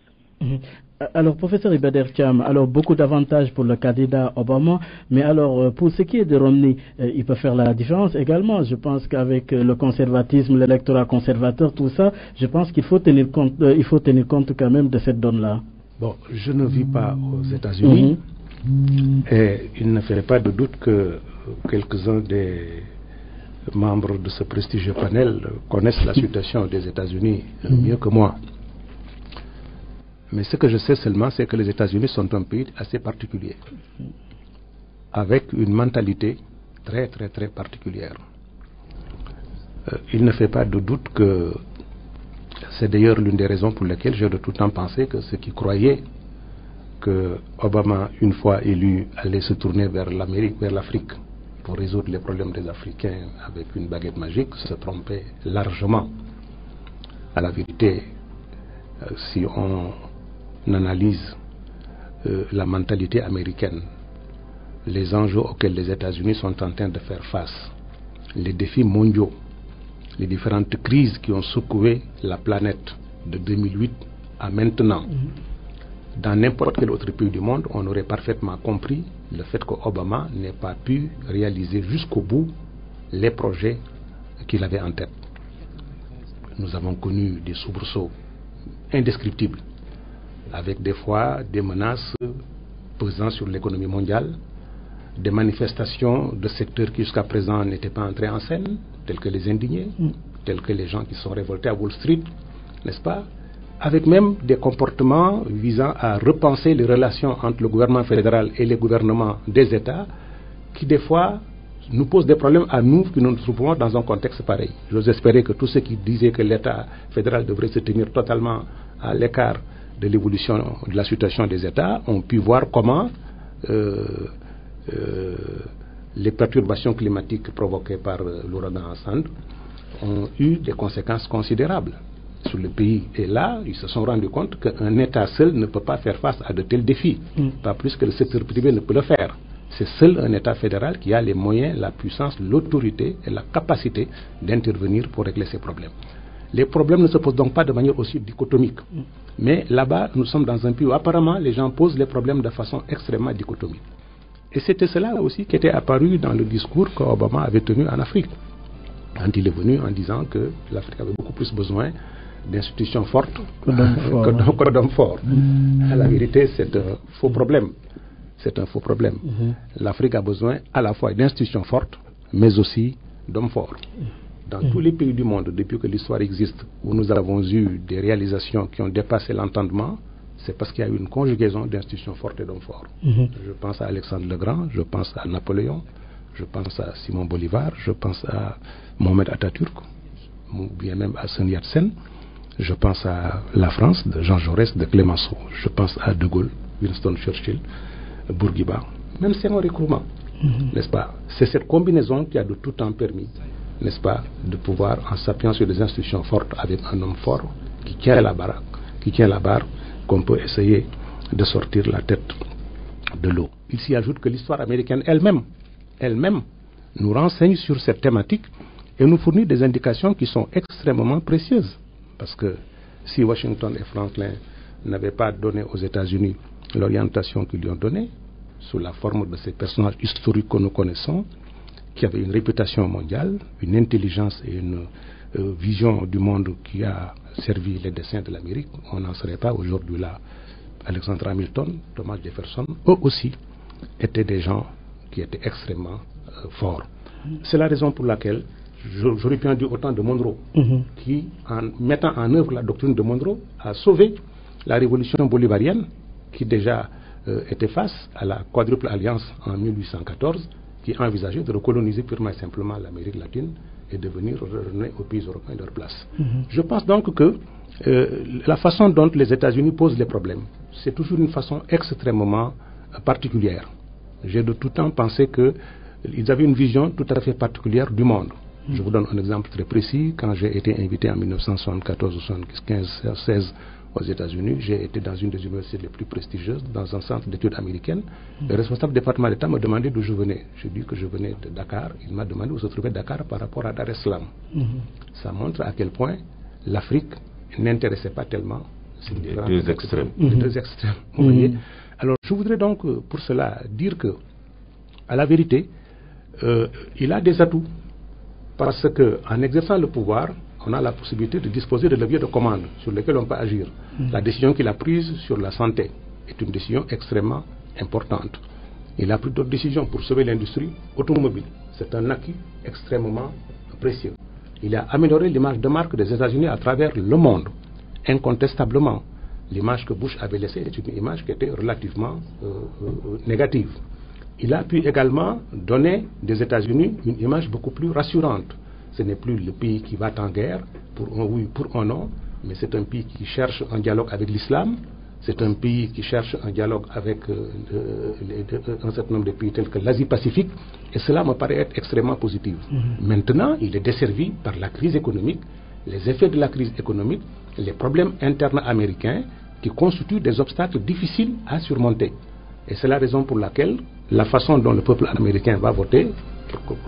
Alors, professeur Ibader Thiam, alors beaucoup d'avantages pour le candidat Obama, mais alors pour ce qui est de Romney, il peut faire la différence également. Je pense qu'avec le conservatisme, l'électorat conservateur, tout ça, je pense qu'il faut tenir compte quand même de cette donne-là.
Bon, je ne vis pas aux États-Unis et il ne ferait pas de doute que quelques-uns des membres de ce prestigieux panel connaissent la situation des États-Unis mieux que moi. Mais ce que je sais seulement, c'est que les États-Unis sont un pays assez particulier, avec une mentalité très très très particulière. Il ne fait pas de doute que c'est d'ailleurs l'une des raisons pour lesquelles j'ai de tout temps pensé que ceux qui croyaient que Obama, une fois élu, allait se tourner vers l'Amérique, vers l'Afrique, pour résoudre les problèmes des Africains avec une baguette magique, se trompaient largement. À la vérité, si on analyse la mentalité américaine, les enjeux auxquels les États-Unis sont en train de faire face, les défis mondiaux, les différentes crises qui ont secoué la planète de 2008 à maintenant, dans n'importe quel autre pays du monde, on aurait parfaitement compris le fait qu'Obama n'ait pas pu réaliser jusqu'au bout les projets qu'il avait en tête. Nous avons connu des soubresauts indescriptibles, avec des fois des menaces pesant sur l'économie mondiale, des manifestations de secteurs qui jusqu'à présent n'étaient pas entrés en scène, tels que les indignés, tels que les gens qui sont révoltés à Wall Street, n'est-ce pas? avec même des comportements visant à repenser les relations entre le gouvernement fédéral et les gouvernements des États, qui des fois nous posent des problèmes à nous qui nous trouvons dans un contexte pareil. J'ose espérer que tous ceux qui disaient que l'État fédéral devrait se tenir totalement à l'écart de l'évolution de la situation des États ont pu voir comment les perturbations climatiques provoquées par l'ouragan Sand ont eu des conséquences considérables sur le pays. Et là, ils se sont rendus compte qu'un État seul ne peut pas faire face à de tels défis, pas plus que le secteur privé ne peut le faire. C'est seul un État fédéral qui a les moyens, la puissance, l'autorité et la capacité d'intervenir pour régler ces problèmes. Les problèmes ne se posent donc pas de manière aussi dichotomique. Mais là-bas, nous sommes dans un pays où apparemment les gens posent les problèmes de façon extrêmement dichotomique. Et c'était cela aussi qui était apparu dans le discours qu'Obama avait tenu en Afrique, quand il est venu en disant que l'Afrique avait beaucoup plus besoin d'institutions fortes que d'hommes forts. À la vérité, c'est un faux problème. C'est un faux problème. L'Afrique a besoin à la fois d'institutions fortes, mais aussi d'hommes forts. Dans tous les pays du monde, depuis que l'histoire existe, où nous avons eu des réalisations qui ont dépassé l'entendement, c'est parce qu'il y a eu une conjugaison d'institutions fortes et d'hommes forts. Je pense à Alexandre le Grand, je pense à Napoléon, je pense à Simon Bolivar, je pense à Mohamed Atatürk, ou bien même à Sun Yat-sen, je pense à la France de Jean Jaurès, de Clémenceau, je pense à De Gaulle, Winston Churchill, Bourguiba, même Senghor et Nkrumah, n'est-ce pas? C'est cette combinaison qui a de tout temps permis, n'est-ce pas, de pouvoir, en s'appuyant sur des institutions fortes avec un homme fort qui tient la barre, qu'on peut essayer de sortir la tête de l'eau. Il s'y ajoute que l'histoire américaine elle-même nous renseigne sur cette thématique et nous fournit des indications qui sont extrêmement précieuses. Parce que si Washington et Franklin n'avaient pas donné aux États-Unis l'orientation qu'ils lui ont donnée, sous la forme de ces personnages historiques que nous connaissons, qui avaient une réputation mondiale, une intelligence et une vision du monde qui a servi les desseins de l'Amérique, on n'en serait pas aujourd'hui là. Alexander Hamilton, Thomas Jefferson, eux aussi étaient des gens qui étaient extrêmement forts. C'est la raison pour laquelle j'aurais pu en dire autant de Monroe, qui, en mettant en œuvre la doctrine de Monroe, a sauvé la révolution bolivarienne, qui déjà était face à la quadruple alliance en 1814, qui envisageait de recoloniser purement et simplement l'Amérique latine et de venir redonner aux pays européens leur place. Je pense donc que la façon dont les États-Unis posent les problèmes, c'est toujours une façon extrêmement particulière. J'ai de tout temps pensé qu'ils avaient une vision tout à fait particulière du monde. Je vous donne un exemple très précis. Quand j'ai été invité en 1974 ou 1975-16 aux États-Unis, j'ai été dans une des universités les plus prestigieuses, dans un centre d'études américaines. Le responsable du département d'État m'a demandé d'où je venais. J'ai dit que je venais de Dakar. Il m'a demandé où se trouvait Dakar par rapport à Dar es Salaam. Ça montre à quel point l'Afrique n'intéressait pas tellement
les deux extrêmes.
Les deux extrêmes. Vous voyez. Alors je voudrais donc pour cela dire que, à la vérité, il a des atouts. Parce qu'en exerçant le pouvoir, on a la possibilité de disposer de leviers de commande sur lesquels on peut agir. La décision qu'il a prise sur la santé est une décision extrêmement importante. Il a pris d'autres décisions pour sauver l'industrie automobile. C'est un acquis extrêmement précieux. Il a amélioré l'image de marque des États-Unis à travers le monde. Incontestablement, l'image que Bush avait laissée est une image qui était relativement négative. Il a pu également donner des États-Unis une image beaucoup plus rassurante. Ce n'est plus le pays qui va en guerre pour un oui, pour un non, mais c'est un pays qui cherche un dialogue avec l'islam, c'est un pays qui cherche un dialogue avec un certain nombre de pays tels que l'Asie-Pacifique, et cela me paraît être extrêmement positif. Maintenant, il est desservi par la crise économique, les effets de la crise économique, les problèmes internes américains qui constituent des obstacles difficiles à surmonter. Et c'est la raison pour laquelle la façon dont le peuple américain va voter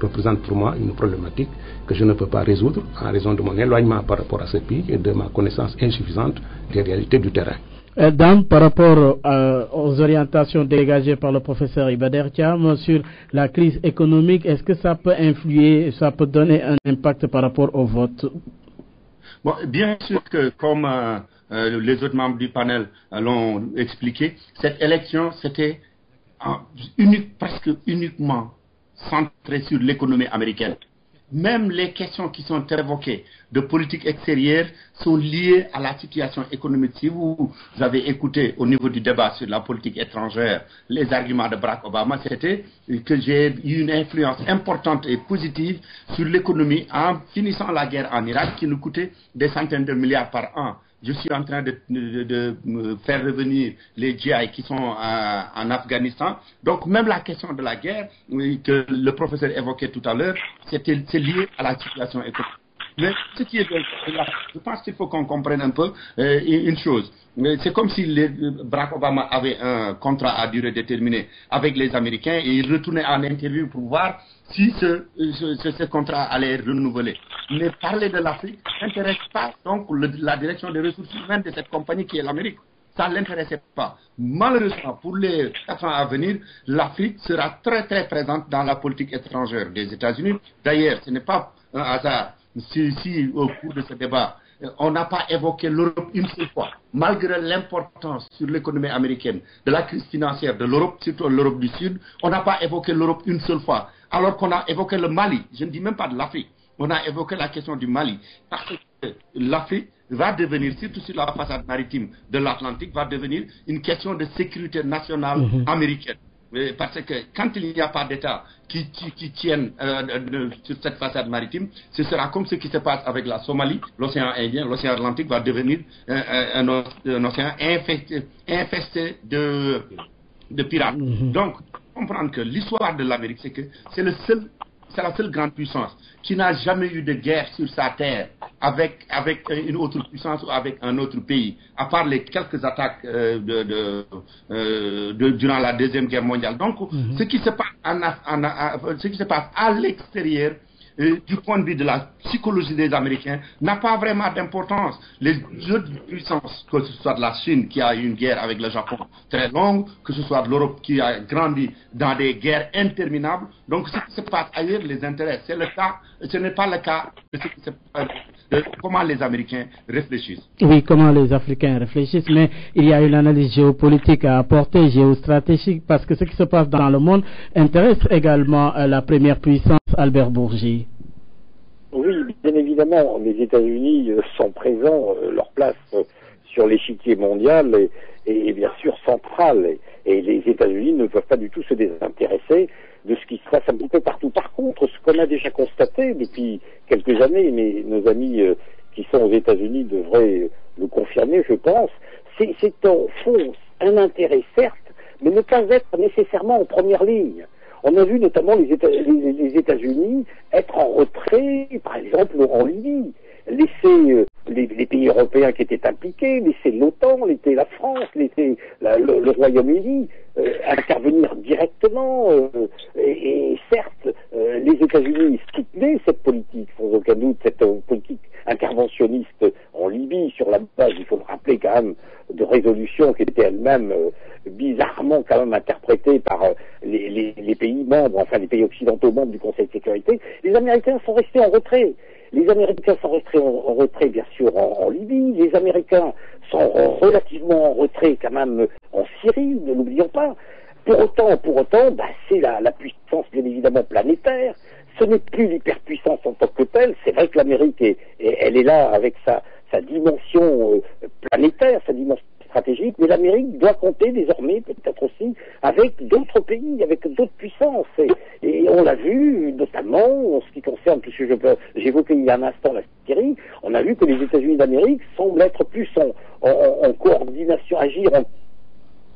représente pour moi une problématique que je ne peux pas résoudre en raison de mon éloignement par rapport à ce pays et de ma connaissance insuffisante des réalités du terrain.
Dan, par rapport aux orientations dégagées par le professeur Iba Der Thiam sur la crise économique, est-ce que ça peut influer, ça peut donner un impact par rapport au vote?
Bon, bien sûr que comme les autres membres du panel l'ont expliqué, cette élection c'était presque uniquement centrée sur l'économie américaine. même les questions qui sont évoquées de politique extérieure sont liées à la situation économique. Si vous avez écouté au niveau du débat sur la politique étrangère, les arguments de Barack Obama, c'était que j'ai eu une influence importante et positive sur l'économie en finissant la guerre en Irak qui nous coûtait des centaines de milliards par an. Je suis en train de faire revenir les GI qui sont en Afghanistan. Donc même la question de la guerre que le professeur évoquait tout à l'heure, c'est lié à la situation économique. Mais ce qui est je pense qu'il faut qu'on comprenne un peu une chose. C'est comme si Barack Obama avait un contrat à durée déterminée avec les Américains et il retournait en interview pour voir si ce contrat allait être renouvelé. Mais parler de l'Afrique n'intéresse pas donc la direction des ressources humaines de cette compagnie qui est l'Amérique. Ça ne l'intéressait pas. Malheureusement, pour les 4 ans à venir, l'Afrique sera très très présente dans la politique étrangère des États-Unis. D'ailleurs, ce n'est pas un hasard si au cours de ce débat, on n'a pas évoqué l'Europe une seule fois, malgré l'importance sur l'économie américaine de la crise financière de l'Europe, surtout l'Europe du Sud, on n'a pas évoqué l'Europe une seule fois, alors qu'on a évoqué le Mali, je ne dis même pas de l'Afrique, on a évoqué la question du Mali, parce que l'Afrique va devenir, surtout sur la façade maritime de l'Atlantique, va devenir une question de sécurité nationale américaine. Parce que quand il n'y a pas d'État qui tiennent sur cette façade maritime, ce sera comme ce qui se passe avec la Somalie, l'océan Indien, l'océan Atlantique va devenir un océan infesté de pirates. Donc, comprendre que l'histoire de l'Amérique, c'est que c'est la seule grande puissance qui n'a jamais eu de guerre sur sa terre avec une autre puissance ou avec un autre pays, à part les quelques attaques durant la Deuxième Guerre mondiale. Donc, ce qui se passe à l'extérieur, du point de vue de la psychologie des Américains, n'a pas vraiment d'importance. Les autres puissances, que ce soit de la Chine qui a eu une guerre avec le Japon très longue, que ce soit de l'Europe qui a grandi dans des guerres interminables, donc ce qui se passe ailleurs les intéresse. Ce n'est pas le cas de ce qui se passe, de comment les Américains réfléchissent.
Oui, comment les Africains réfléchissent, mais il y a une analyse géopolitique à apporter, géostratégique, parce que ce qui se passe dans le monde intéresse également la première puissance, Albert Bourgi.
Oui, bien évidemment, les États-Unis sont présents, leur place sur l'échiquier mondial est bien sûr centrale, et les États-Unis ne peuvent pas du tout se désintéresser de ce qui se passe un petit peu partout. Par contre, ce qu'on a déjà constaté depuis quelques années, mais nos amis qui sont aux États-Unis devraient le confirmer, je pense, c'est en fond un intérêt certes, mais ne pas être nécessairement en première ligne. On a vu notamment les États-Unis être en retrait, par exemple en Libye, laisser les pays européens qui étaient impliqués, laisser l'OTAN, laisser la France, laisser le Royaume-Uni intervenir directement. Et certes, les États-Unis soutenaient cette politique, sans aucun doute, cette politique interventionniste en Libye, sur la base, il faut le rappeler quand même, de résolutions qui étaient elles-mêmes bizarrement quand même interprétées par les pays membres, enfin les pays occidentaux membres du Conseil de sécurité. Les Américains sont restés en retrait. Les Américains sont restés en retrait, bien sûr, en Libye. Les Américains sont relativement en retrait quand même en Syrie, ne l'oublions pas. Pour autant, c'est la puissance, bien évidemment, planétaire. Ce n'est plus l'hyperpuissance en tant que telle. C'est vrai que l'Amérique, elle est là avec sa dimension planétaire, sa dimension stratégique, mais l'Amérique doit compter désormais peut-être aussi avec d'autres pays, avec d'autres puissances. Et on l'a vu, notamment en ce qui concerne, puisque j'évoquais il y a un instant la Syrie, on a vu que les États-Unis d'Amérique semblent être plus en coordination, agir en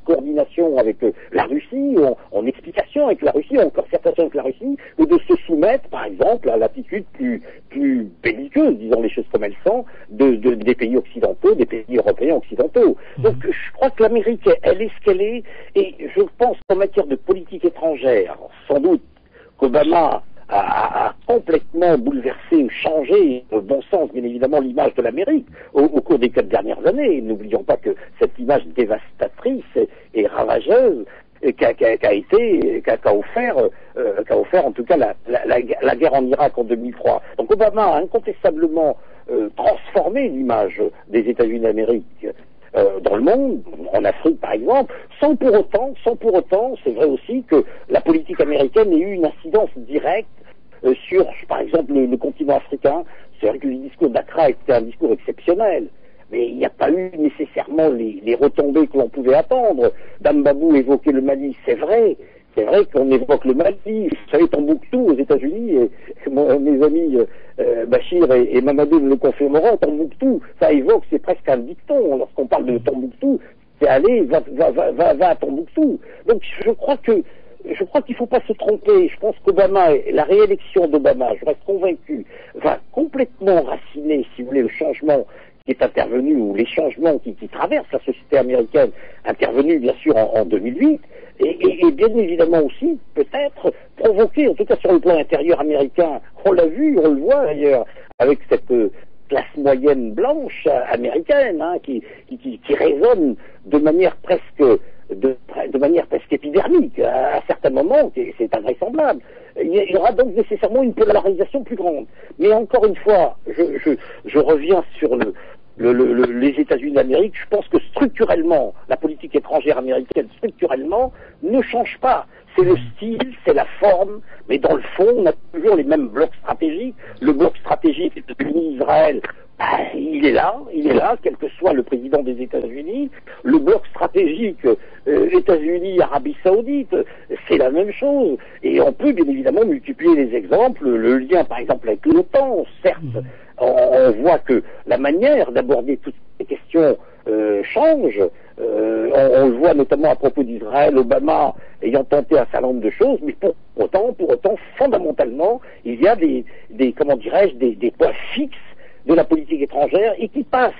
coordination avec la Russie, en explication avec la Russie, en concertation avec la Russie, ou de se soumettre, par exemple, à l'attitude plus belliqueuse, disons les choses comme elles sont, des pays occidentaux, des pays européens occidentaux. Donc je crois que l'Amérique, elle est ce qu'elle est, et je pense qu'en matière de politique étrangère, sans doute qu'Obama a complètement bouleversé ou changé, au bon sens bien évidemment, l'image de l'Amérique au cours des 4 dernières années. N'oublions pas que cette image dévastatrice et ravageuse qu'a offert en tout cas la guerre en Irak en 2003. Donc Obama a incontestablement transformé l'image des États-Unis d'Amérique dans le monde, en Afrique par exemple, sans pour autant, c'est vrai aussi que la politique américaine ait eu une incidence directe sur, par exemple, le continent africain. C'est vrai que le discours d'Accra était un discours exceptionnel. Mais il n'y a pas eu nécessairement les retombées que l'on pouvait attendre. Dame Babou évoquait le Mali, c'est vrai. C'est vrai qu'on évoque le Mali. Vous savez, Tombouctou aux États-Unis, et mes amis Bachir et Mamadou me le confirmeront, Tombouctou, ça évoque, c'est presque un dicton. Lorsqu'on parle de Tombouctou, c'est aller, va à Tombouctou. Donc je crois qu'il ne faut pas se tromper. Je pense qu'Obama, la réélection d'Obama, je reste convaincu, va complètement raciner, si vous voulez, le changement qui est intervenu, ou les changements qui traversent la société américaine, intervenus bien sûr en 2008, et bien évidemment aussi, peut-être, provoquer, en tout cas sur le plan intérieur américain, on l'a vu, on le voit d'ailleurs, avec cette classe moyenne blanche américaine, hein, qui résonne de manière presque épidermique à certains moments, c'est invraisemblable. Il y aura donc nécessairement une polarisation plus grande. Mais encore une fois, je reviens sur les États-Unis d'Amérique. Je pense que structurellement, la politique étrangère américaine, structurellement, ne change pas. C'est le style, c'est la forme, mais dans le fond, on a toujours les mêmes blocs stratégiques. Le bloc stratégique de l'Israël, il est là, quel que soit le président des États-Unis. Le bloc stratégique États-Unis, Arabie Saoudite, c'est la même chose. Et on peut bien évidemment multiplier les exemples. Le lien, par exemple, avec l'OTAN, certes, on voit que la manière d'aborder toutes ces questions change. On le voit notamment à propos d'Israël, Obama ayant tenté un certain nombre de choses, mais pour autant, fondamentalement, il y a des points fixes de la politique étrangère et qui passent,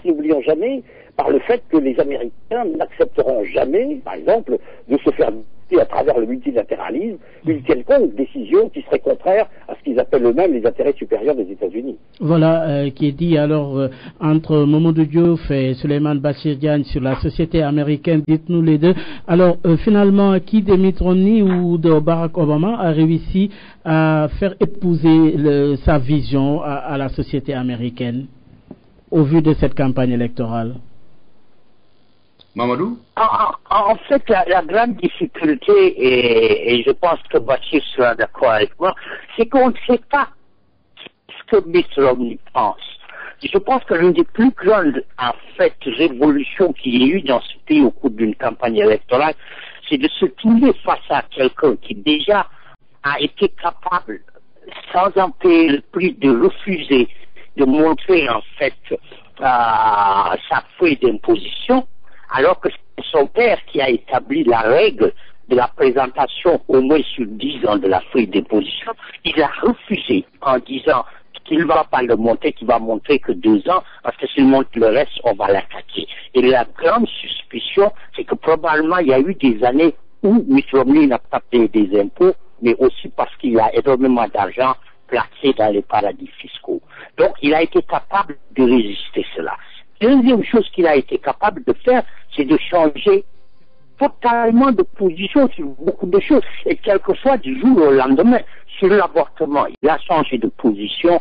n'oublions jamais, par le fait que les Américains n'accepteront jamais, par exemple, de se faire à travers le multilatéralisme, une quelconque décision qui serait contraire à ce qu'ils appellent eux-mêmes les intérêts supérieurs des États-Unis.
Voilà qui est dit alors entre Mamadou Diouf et Souleymane Bachir Diagne sur la société américaine. Dites-nous les deux. Alors finalement, qui de Mitt Romney ou de Barack Obama a réussi à faire épouser sa vision à la société américaine au vu de cette campagne électorale?
Mamadou? En fait, la grande difficulté, et je pense que Bachir sera d'accord avec moi, c'est qu'on ne sait pas ce que Mitt Romney pense. Je pense que l'une des plus grandes, en fait, révolutions qu'il y a eu dans ce pays au cours d'une campagne électorale, c'est de se trouver face à quelqu'un qui déjà a été capable, sans en payer le prix, de refuser de montrer, en fait, sa feuille d'imposition, alors que c'est son père qui a établi la règle de la présentation au moins sur 10 ans de la feuille d'imposition. Il a refusé en disant qu'il ne va pas le montrer, qu'il va montrer que 2 ans, parce que s'il montre le reste, on va l'attaquer. Et la grande suspicion, c'est que probablement il y a eu des années où Mitt Romney n'a pas payé des impôts, mais aussi parce qu'il a énormément d'argent placé dans les paradis fiscaux. Donc il a été capable de résister cela. Deuxième chose qu'il a été capable de faire, c'est de changer totalement de position sur beaucoup de choses. Et quelquefois, du jour au lendemain, sur l'avortement, il a changé de position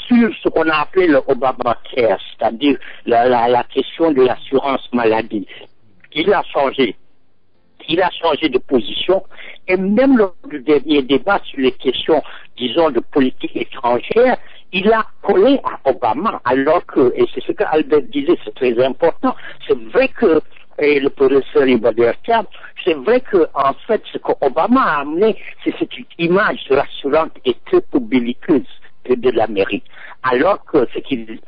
sur ce qu'on a appelé le Obamacare, c'est-à-dire la question de l'assurance maladie. Il a changé de position, et même lors du dernier débat sur les questions, disons, de politique étrangère, il a collé à Obama, alors que, et c'est ce que Albert disait, c'est très important, c'est vrai que, et le professeur Ibader-Kam, c'est vrai que, en fait, ce qu'Obama a amené, c'est cette image rassurante et très peu belliqueuse de l'Amérique. Alors que ce qu'il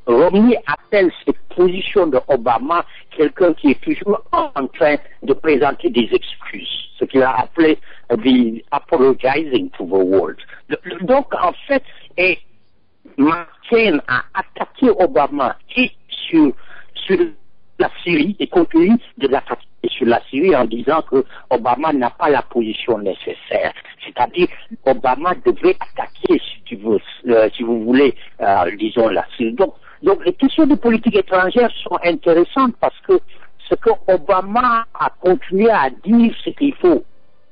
Romney appelle cette position de Obama quelqu'un qui est toujours en train de présenter des excuses, ce qu'il a appelé the apologizing to the world. Donc, en fait, et McCain a attaqué Obama et sur la Syrie et continue de l'attaquer sur la Syrie en disant que Obama n'a pas la position nécessaire. C'est-à-dire, Obama devrait attaquer, si vous voulez, disons, la Syrie. Donc, les questions de politique étrangère sont intéressantes parce que ce que Obama a continué à dire, c'est qu'il faut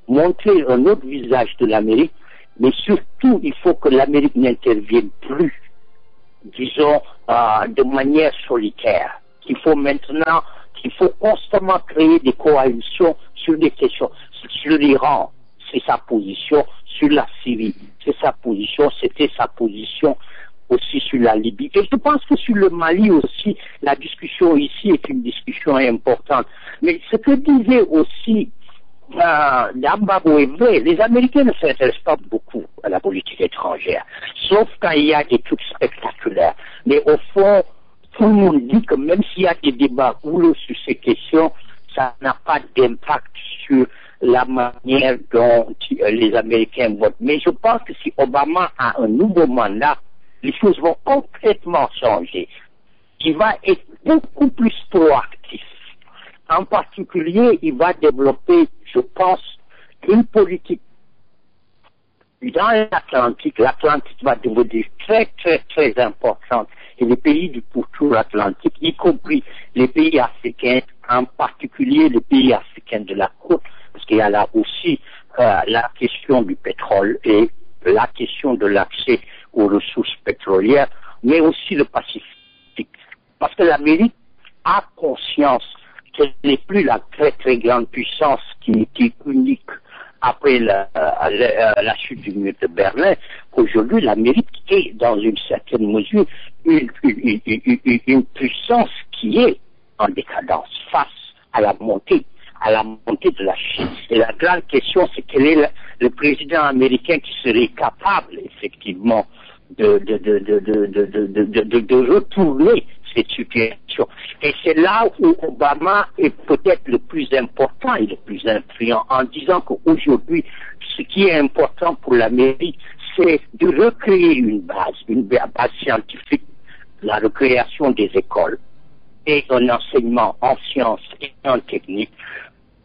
montrer un autre visage de l'Amérique, mais surtout, il faut que l'Amérique n'intervienne plus, disons, de manière solitaire. Qu'il faut constamment créer des coalitions sur des questions. Sur l'Iran, c'est sa position. sur la Syrie. C'est sa position, c'était sa position aussi sur la Libye. Et je pense que sur le Mali aussi, la discussion ici est une discussion importante. Mais ce que disait aussi Dambabo est vrai, les Américains ne s'intéressent pas beaucoup à la politique étrangère, sauf quand il y a des trucs spectaculaires. Mais au fond, tout le monde dit que même s'il y a des débats houleux sur ces questions, ça n'a pas d'impact sur la manière dont les Américains votent. Mais je pense que si Obama a un nouveau mandat, les choses vont complètement changer. Il va être beaucoup plus proactif. En particulier, il va développer, je pense, une politique dans l'Atlantique. L'Atlantique va devenir très, très, très importante. Et les pays du pourtour atlantique, y compris les pays africains, en particulier les pays africains de la côte, parce qu'il y a là aussi la question du pétrole et la question de l'accès aux ressources pétrolières, mais aussi le Pacifique. Parce que l'Amérique a conscience qu'elle n'est plus la très très grande puissance qui était unique après la chute du mur de Berlin. Aujourd'hui, l'Amérique est dans une certaine mesure une puissance qui est en décadence face à la montée de la Chine. Et la grande question, c'est quel est le président américain qui serait capable effectivement de retourner cette situation. Et c'est là où Obama est peut-être le plus important et le plus influent, en disant qu'aujourd'hui, ce qui est important pour l'Amérique, c'est de recréer une base scientifique, la recréation des écoles et un enseignement en sciences et en technique,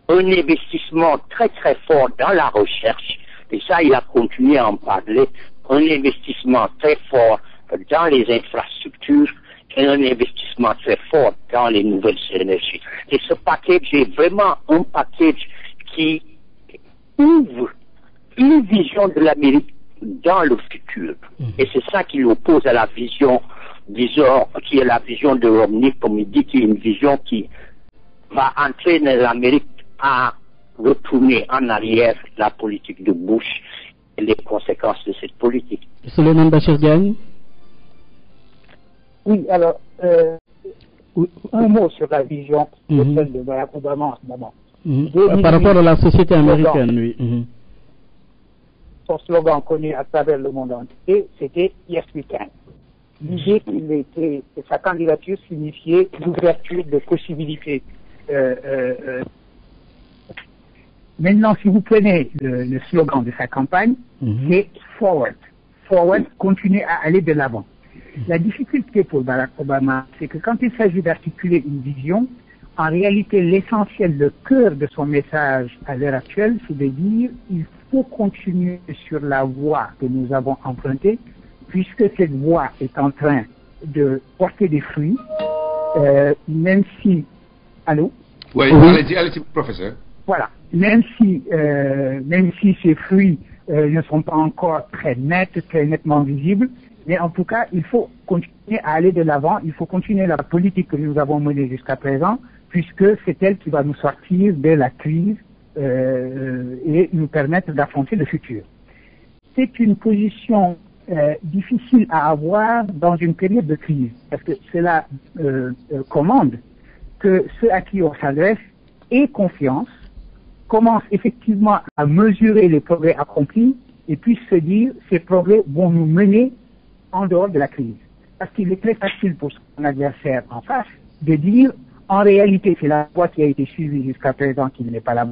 un investissement très très fort dans la recherche, et ça il a continué à en parler, un investissement très fort dans les infrastructures et un investissement très fort dans les nouvelles énergies. Et ce package est vraiment un package qui ouvre une vision de l'Amérique dans le futur. Et c'est ça qui l'oppose à la vision, disons, qui est la vision de Romney, comme il dit, qui est une vision qui va entraîner l'Amérique à retourner en arrière la politique de Bush et les conséquences de cette politique.
Souleymane Bachir Diagne.
Oui, alors, un mot sur la vision de Barack Obama en ce moment.
Par rapport à la société américaine, oui.
Son slogan connu à travers le monde entier, c'était Yes We Can. L'idée que sa candidature signifiait l'ouverture de possibilités. Maintenant, si vous prenez le slogan de sa campagne, c'est Forward. Forward, continuer à aller de l'avant. La difficulté pour Barack Obama, c'est que quand il s'agit d'articuler une vision, en réalité, l'essentiel, le cœur de son message à l'heure actuelle, c'est de dire il faut continuer sur la voie que nous avons empruntée, puisque cette voie est en train de porter des fruits, même si... Allô?
Oui, allez-y, professeur.
Voilà. Même si ces fruits ne sont pas encore très nets, très nettement visibles, mais en tout cas, il faut continuer à aller de l'avant, il faut continuer la politique que nous avons menée jusqu'à présent, puisque c'est elle qui va nous sortir de la crise et nous permettre d'affronter le futur. C'est une position difficile à avoir dans une période de crise, parce que cela commande que ceux à qui on s'adresse aient confiance, commencent effectivement à mesurer les progrès accomplis et puissent se dire ces progrès vont nous mener en dehors de la crise. Parce qu'il est très facile pour son adversaire en face de dire en réalité c'est la voie qui a été suivie jusqu'à présent qui n'est pas la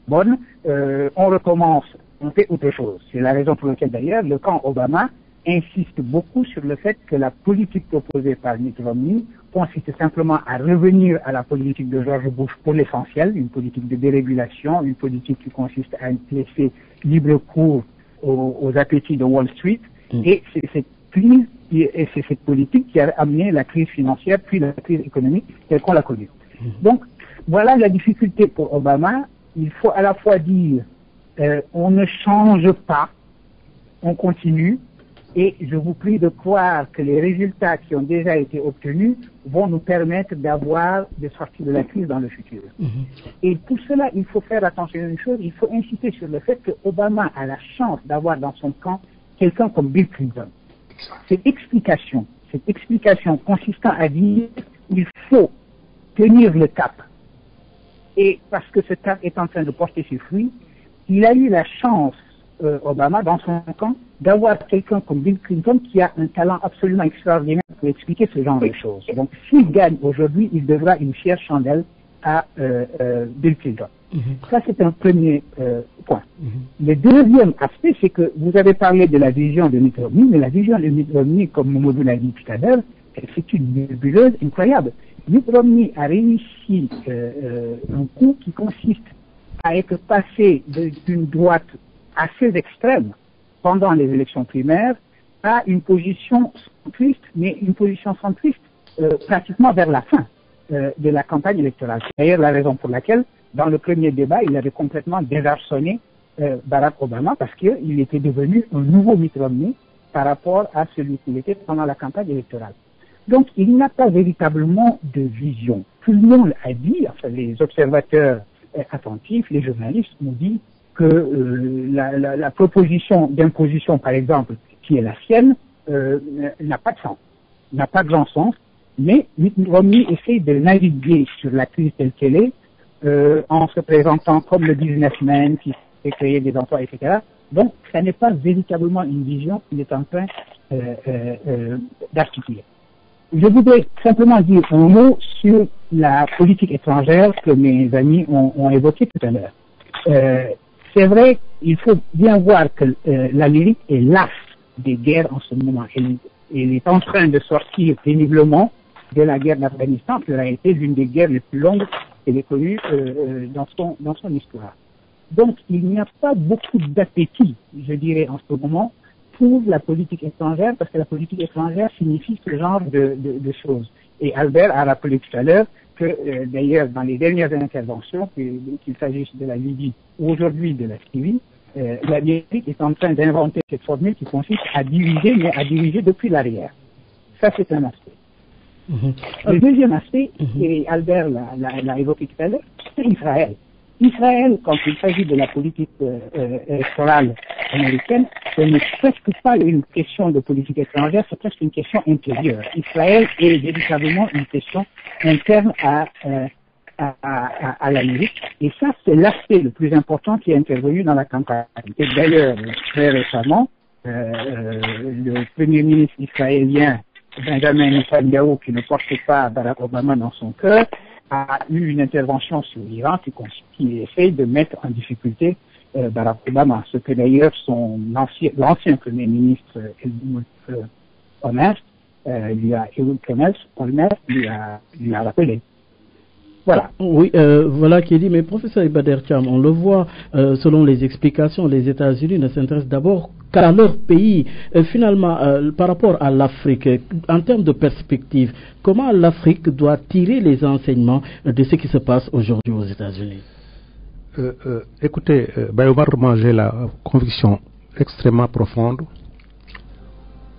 bonne, on recommence, on fait autre chose. C'est la raison pour laquelle d'ailleurs le camp Obama insiste beaucoup sur le fait que la politique proposée par Mitt Romney consiste simplement à revenir à la politique de George Bush pour l'essentiel, une politique de dérégulation, une politique qui consiste à laisser libre cours aux appétits de Wall Street, et c'est cette crise et c'est cette politique qui a amené la crise financière puis la crise économique telle qu'on l'a connue. Donc voilà la difficulté pour Obama. Il faut à la fois dire on ne change pas, on continue, Et je vous prie de croire que les résultats qui ont déjà été obtenus vont nous permettre de sortir de la crise dans le futur. Et pour cela, il faut faire attention à une chose, il faut insister sur le fait que Obama a la chance d'avoir dans son camp quelqu'un comme Bill Clinton. Cette explication consistant à dire qu'il faut tenir le cap. Et parce que ce cap est en train de porter ses fruits, il a eu la chance, Obama, dans son camp, d'avoir quelqu'un comme Bill Clinton qui a un talent absolument extraordinaire pour expliquer ce genre de choses. Donc, s'il gagne aujourd'hui, il devra une fière chandelle à Bill Clinton. Ça, c'est un premier point. Le deuxième aspect, c'est que vous avez parlé de la vision de Mitt Romney, mais la vision de Mitt Romney, comme Mamadou l'a dit tout à l'heure, c'est une nébuleuse incroyable. Mitt Romney a réussi un coup qui consiste à être passé d'une droite assez extrême pendant les élections primaires à une position centriste, mais une position centriste pratiquement vers la fin de la campagne électorale. C'est d'ailleurs la raison pour laquelle, dans le premier débat, il avait complètement désarçonné Barack Obama parce qu'il était devenu un nouveau Mitt Romney par rapport à celui qu'il était pendant la campagne électorale. Donc, il n'a pas véritablement de vision. Tout le monde a dit, enfin, les observateurs attentifs, les journalistes ont dit que la proposition d'imposition, par exemple, qui est la sienne, n'a pas de sens, n'a pas grand sens, mais Mitt Romney essaie de naviguer sur la crise telle qu'elle est, en se présentant comme le businessman qui fait créer des emplois, etc. Donc, ça n'est pas véritablement une vision qu'il est en train d'articuler. Je voudrais simplement dire un mot sur la politique étrangère que mes amis ont évoqué tout à l'heure. C'est vrai, il faut bien voir que l'Amérique est lasse des guerres en ce moment. Elle est en train de sortir péniblement de la guerre d'Afghanistan, qui a été l'une des guerres les plus longues qu'elle ait connues dans son histoire. Donc, il n'y a pas beaucoup d'appétit, je dirais, en ce moment, pour la politique étrangère, parce que la politique étrangère signifie ce genre de choses. Et Albert a rappelé tout à l'heure que, d'ailleurs, dans les dernières interventions, qu'il s'agisse de la Libye ou aujourd'hui de la Syrie, l'Amérique est en train d'inventer cette formule qui consiste à diviser, mais à diviser depuis l'arrière. Ça, c'est un aspect. Le deuxième aspect, et Albert l'a évoqué tout à l'heure, c'est Israël. Israël, quand il s'agit de la politique électorale américaine, ce n'est presque pas une question de politique étrangère, c'est presque une question intérieure. Israël est véritablement une question interne à l'Amérique, et ça, c'est l'aspect le plus important qui est intervenu dans la campagne. Et d'ailleurs, très récemment, le premier ministre israélien, Benjamin Netanyahu, qui ne portait pas Barack Obama dans son cœur, a eu une intervention sur l'Iran qui essaye de mettre en difficulté Barack Obama, ce que d'ailleurs l'ancien premier ministre Olmert lui a rappelé. Voilà.
Oui, voilà qui est dit. Mais professeur Ibader Thiam, on le voit, selon les explications, les États-Unis ne s'intéressent d'abord qu'à leur pays. Finalement, par rapport à l'Afrique, en termes de perspective, comment l'Afrique doit tirer les enseignements de ce qui se passe aujourd'hui aux États-Unis?
Écoutez, Bayomar, moi j'ai la conviction extrêmement profonde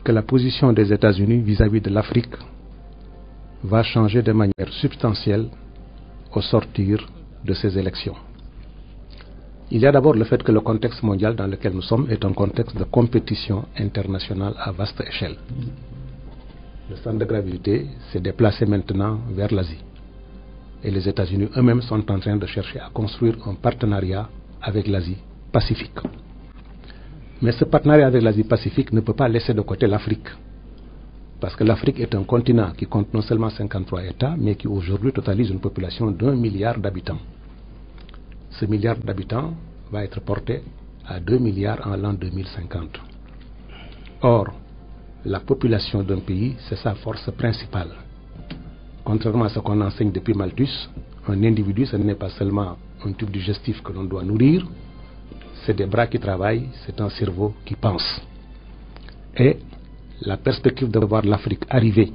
que la position des États-Unis vis-à-vis de l'Afrique va changer de manière substantielle au sortir de ces élections. Il y a d'abord le fait que le contexte mondial dans lequel nous sommes est un contexte de compétition internationale à vaste échelle. Le centre de gravité s'est déplacé maintenant vers l'Asie. Et les États-Unis eux-mêmes sont en train de chercher à construire un partenariat avec l'Asie-Pacifique. Mais ce partenariat avec l'Asie-Pacifique ne peut pas laisser de côté l'Afrique. Parce que l'Afrique est un continent qui compte non seulement 53 États, mais qui aujourd'hui totalise une population d'1 milliard d'habitants. Ce milliard d'habitants va être porté à 2 milliards en l'an 2050. Or, la population d'un pays, c'est sa force principale. Contrairement à ce qu'on enseigne depuis Malthus, un individu, ce n'est pas seulement un tube digestif que l'on doit nourrir, c'est des bras qui travaillent, c'est un cerveau qui pense. Et la perspective de voir l'Afrique arriver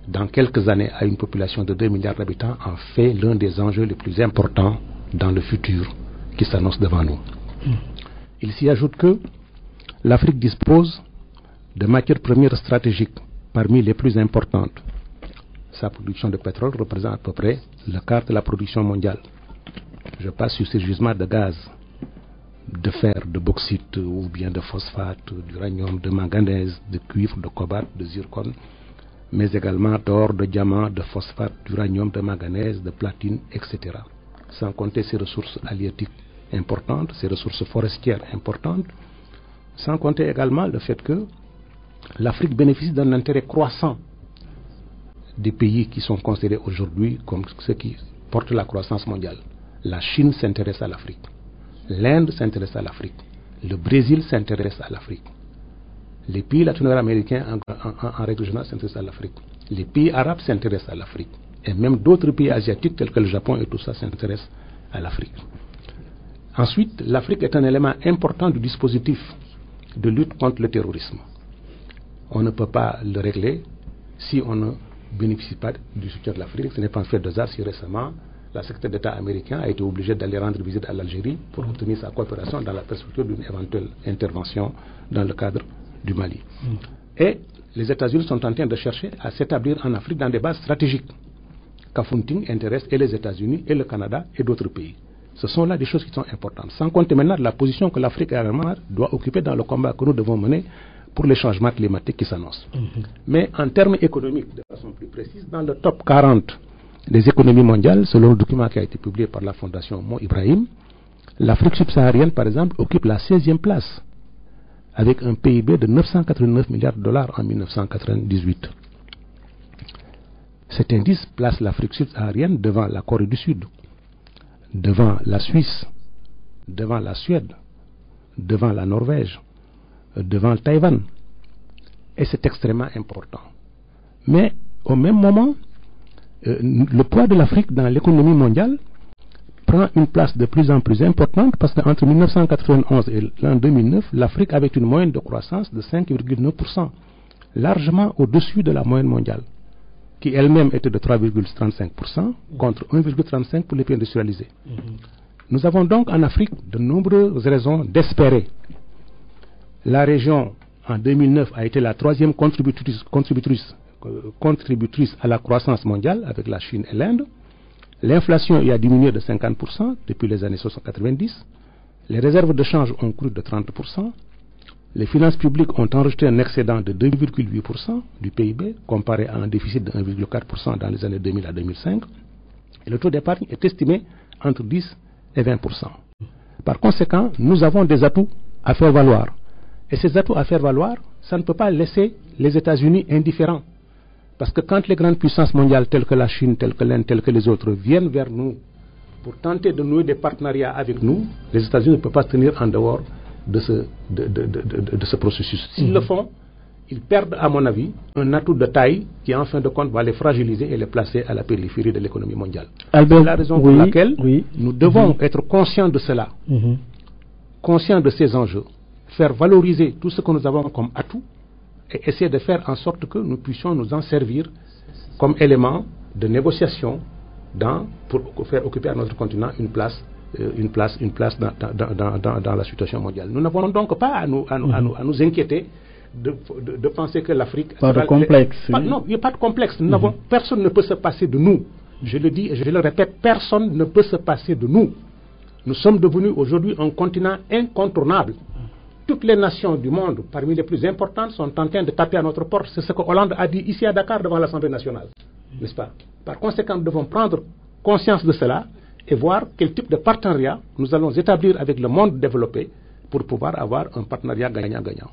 dans quelques années à une population de 2 milliards d'habitants en fait l'un des enjeux les plus importants dans le futur qui s'annonce devant nous. Il s'y ajoute que l'Afrique dispose de matières premières stratégiques parmi les plus importantes. Sa production de pétrole représente à peu près le quart de la production mondiale. Je passe sur ses gisements de gaz, de fer, de bauxite ou bien de phosphate, d'uranium, de manganèse, de cuivre, de cobalt, de zircon, mais également d'or, de diamant, de phosphate, d'uranium, de manganèse, de platine, etc. Sans compter ses ressources halieutiques importantes, ses ressources forestières importantes, sans compter également le fait que l'Afrique bénéficie d'un intérêt croissant des pays qui sont considérés aujourd'hui comme ceux qui portent la croissance mondiale. La Chine s'intéresse à l'Afrique, l'Inde s'intéresse à l'Afrique, le Brésil s'intéresse à l'Afrique, les pays latino-américains en règle générale s'intéressent à l'Afrique, les pays arabes s'intéressent à l'Afrique, et même d'autres pays asiatiques tels que le Japon et tout ça s'intéressent à l'Afrique. Ensuite, l'Afrique est un élément important du dispositif de lutte contre le terrorisme. On ne peut pas le régler si on ne bénéficie pas du soutien de l'Afrique. Ce n'est pas un fait de hasard si récemment la secrétaire d'État américaine a été obligée d'aller rendre visite à l'Algérie pour obtenir sa coopération dans la perspective d'une éventuelle intervention dans le cadre du Mali. Et les États-Unis sont en train de chercher à s'établir en Afrique dans des bases stratégiques. Kafountine intéresse et les États-Unis et le Canada et d'autres pays. Ce sont là des choses qui sont importantes. Sans compter maintenant la position que l'Afrique doit occuper dans le combat que nous devons mener pour les changements climatiques qui s'annoncent. Mais en termes économiques, de façon plus précise, dans le top 40 des économies mondiales, selon le document qui a été publié par la Fondation Mo Ibrahim, l'Afrique subsaharienne, par exemple, occupe la 16e place, avec un PIB de 989 milliards de dollars en 1998. Cet indice place l'Afrique subsaharienne devant la Corée du Sud, devant la Suisse, devant la Suède, devant la Norvège, devant le Taïwan. Et c'est extrêmement important. Mais au même moment, le poids de l'Afrique dans l'économie mondiale prend une place de plus en plus importante parce qu'entre 1991 et l'an 2009, l'Afrique avait une moyenne de croissance de 5,9%, largement au-dessus de la moyenne mondiale, qui elle-même était de 3,35% contre 1,35% pour les pays industrialisés. Nous avons donc en Afrique de nombreuses raisons d'espérer. La région, en 2009, a été la 3e contributrice à la croissance mondiale avec la Chine et l'Inde. L'inflation y a diminué de 50% depuis les années 90. Les réserves de change ont cru de 30%. Les finances publiques ont enregistré un excédent de 2,8% du PIB, comparé à un déficit de 1,4% dans les années 2000 à 2005. Et le taux d'épargne est estimé entre 10 et 20%. Par conséquent, nous avons des atouts à faire valoir. Et ces atouts à faire valoir, ça ne peut pas laisser les États-Unis indifférents. Parce que quand les grandes puissances mondiales telles que la Chine, telles que l'Inde, telles que les autres viennent vers nous pour tenter de nouer des partenariats avec nous, les États-Unis ne peuvent pas se tenir en dehors de ce processus. S'ils le font, ils perdent, à mon avis, un atout de taille qui, en fin de compte, va les fragiliser et les placer à la périphérie de l'économie mondiale. C'est la raison pour laquelle nous devons être conscients de cela, conscients de ces enjeux, faire valoriser tout ce que nous avons comme atout et essayer de faire en sorte que nous puissions nous en servir comme élément de négociation pour faire occuper à notre continent une place dans la situation mondiale. Nous n'avons donc pas à nous inquiéter de penser que l'Afrique...
Pas de complexe.
Non, il n'y a pas de complexe. Personne ne peut se passer de nous. Je le dis et je le répète, personne ne peut se passer de nous. Nous sommes devenus aujourd'hui un continent incontournable. Toutes les nations du monde, parmi les plus importantes, sont en train de taper à notre porte. C'est ce que Hollande a dit ici à Dakar devant l'Assemblée nationale. N'est-ce pas? Par conséquent, nous devons prendre conscience de cela et voir quel type de partenariat nous allons établir avec le monde développé pour pouvoir avoir un partenariat gagnant-gagnant.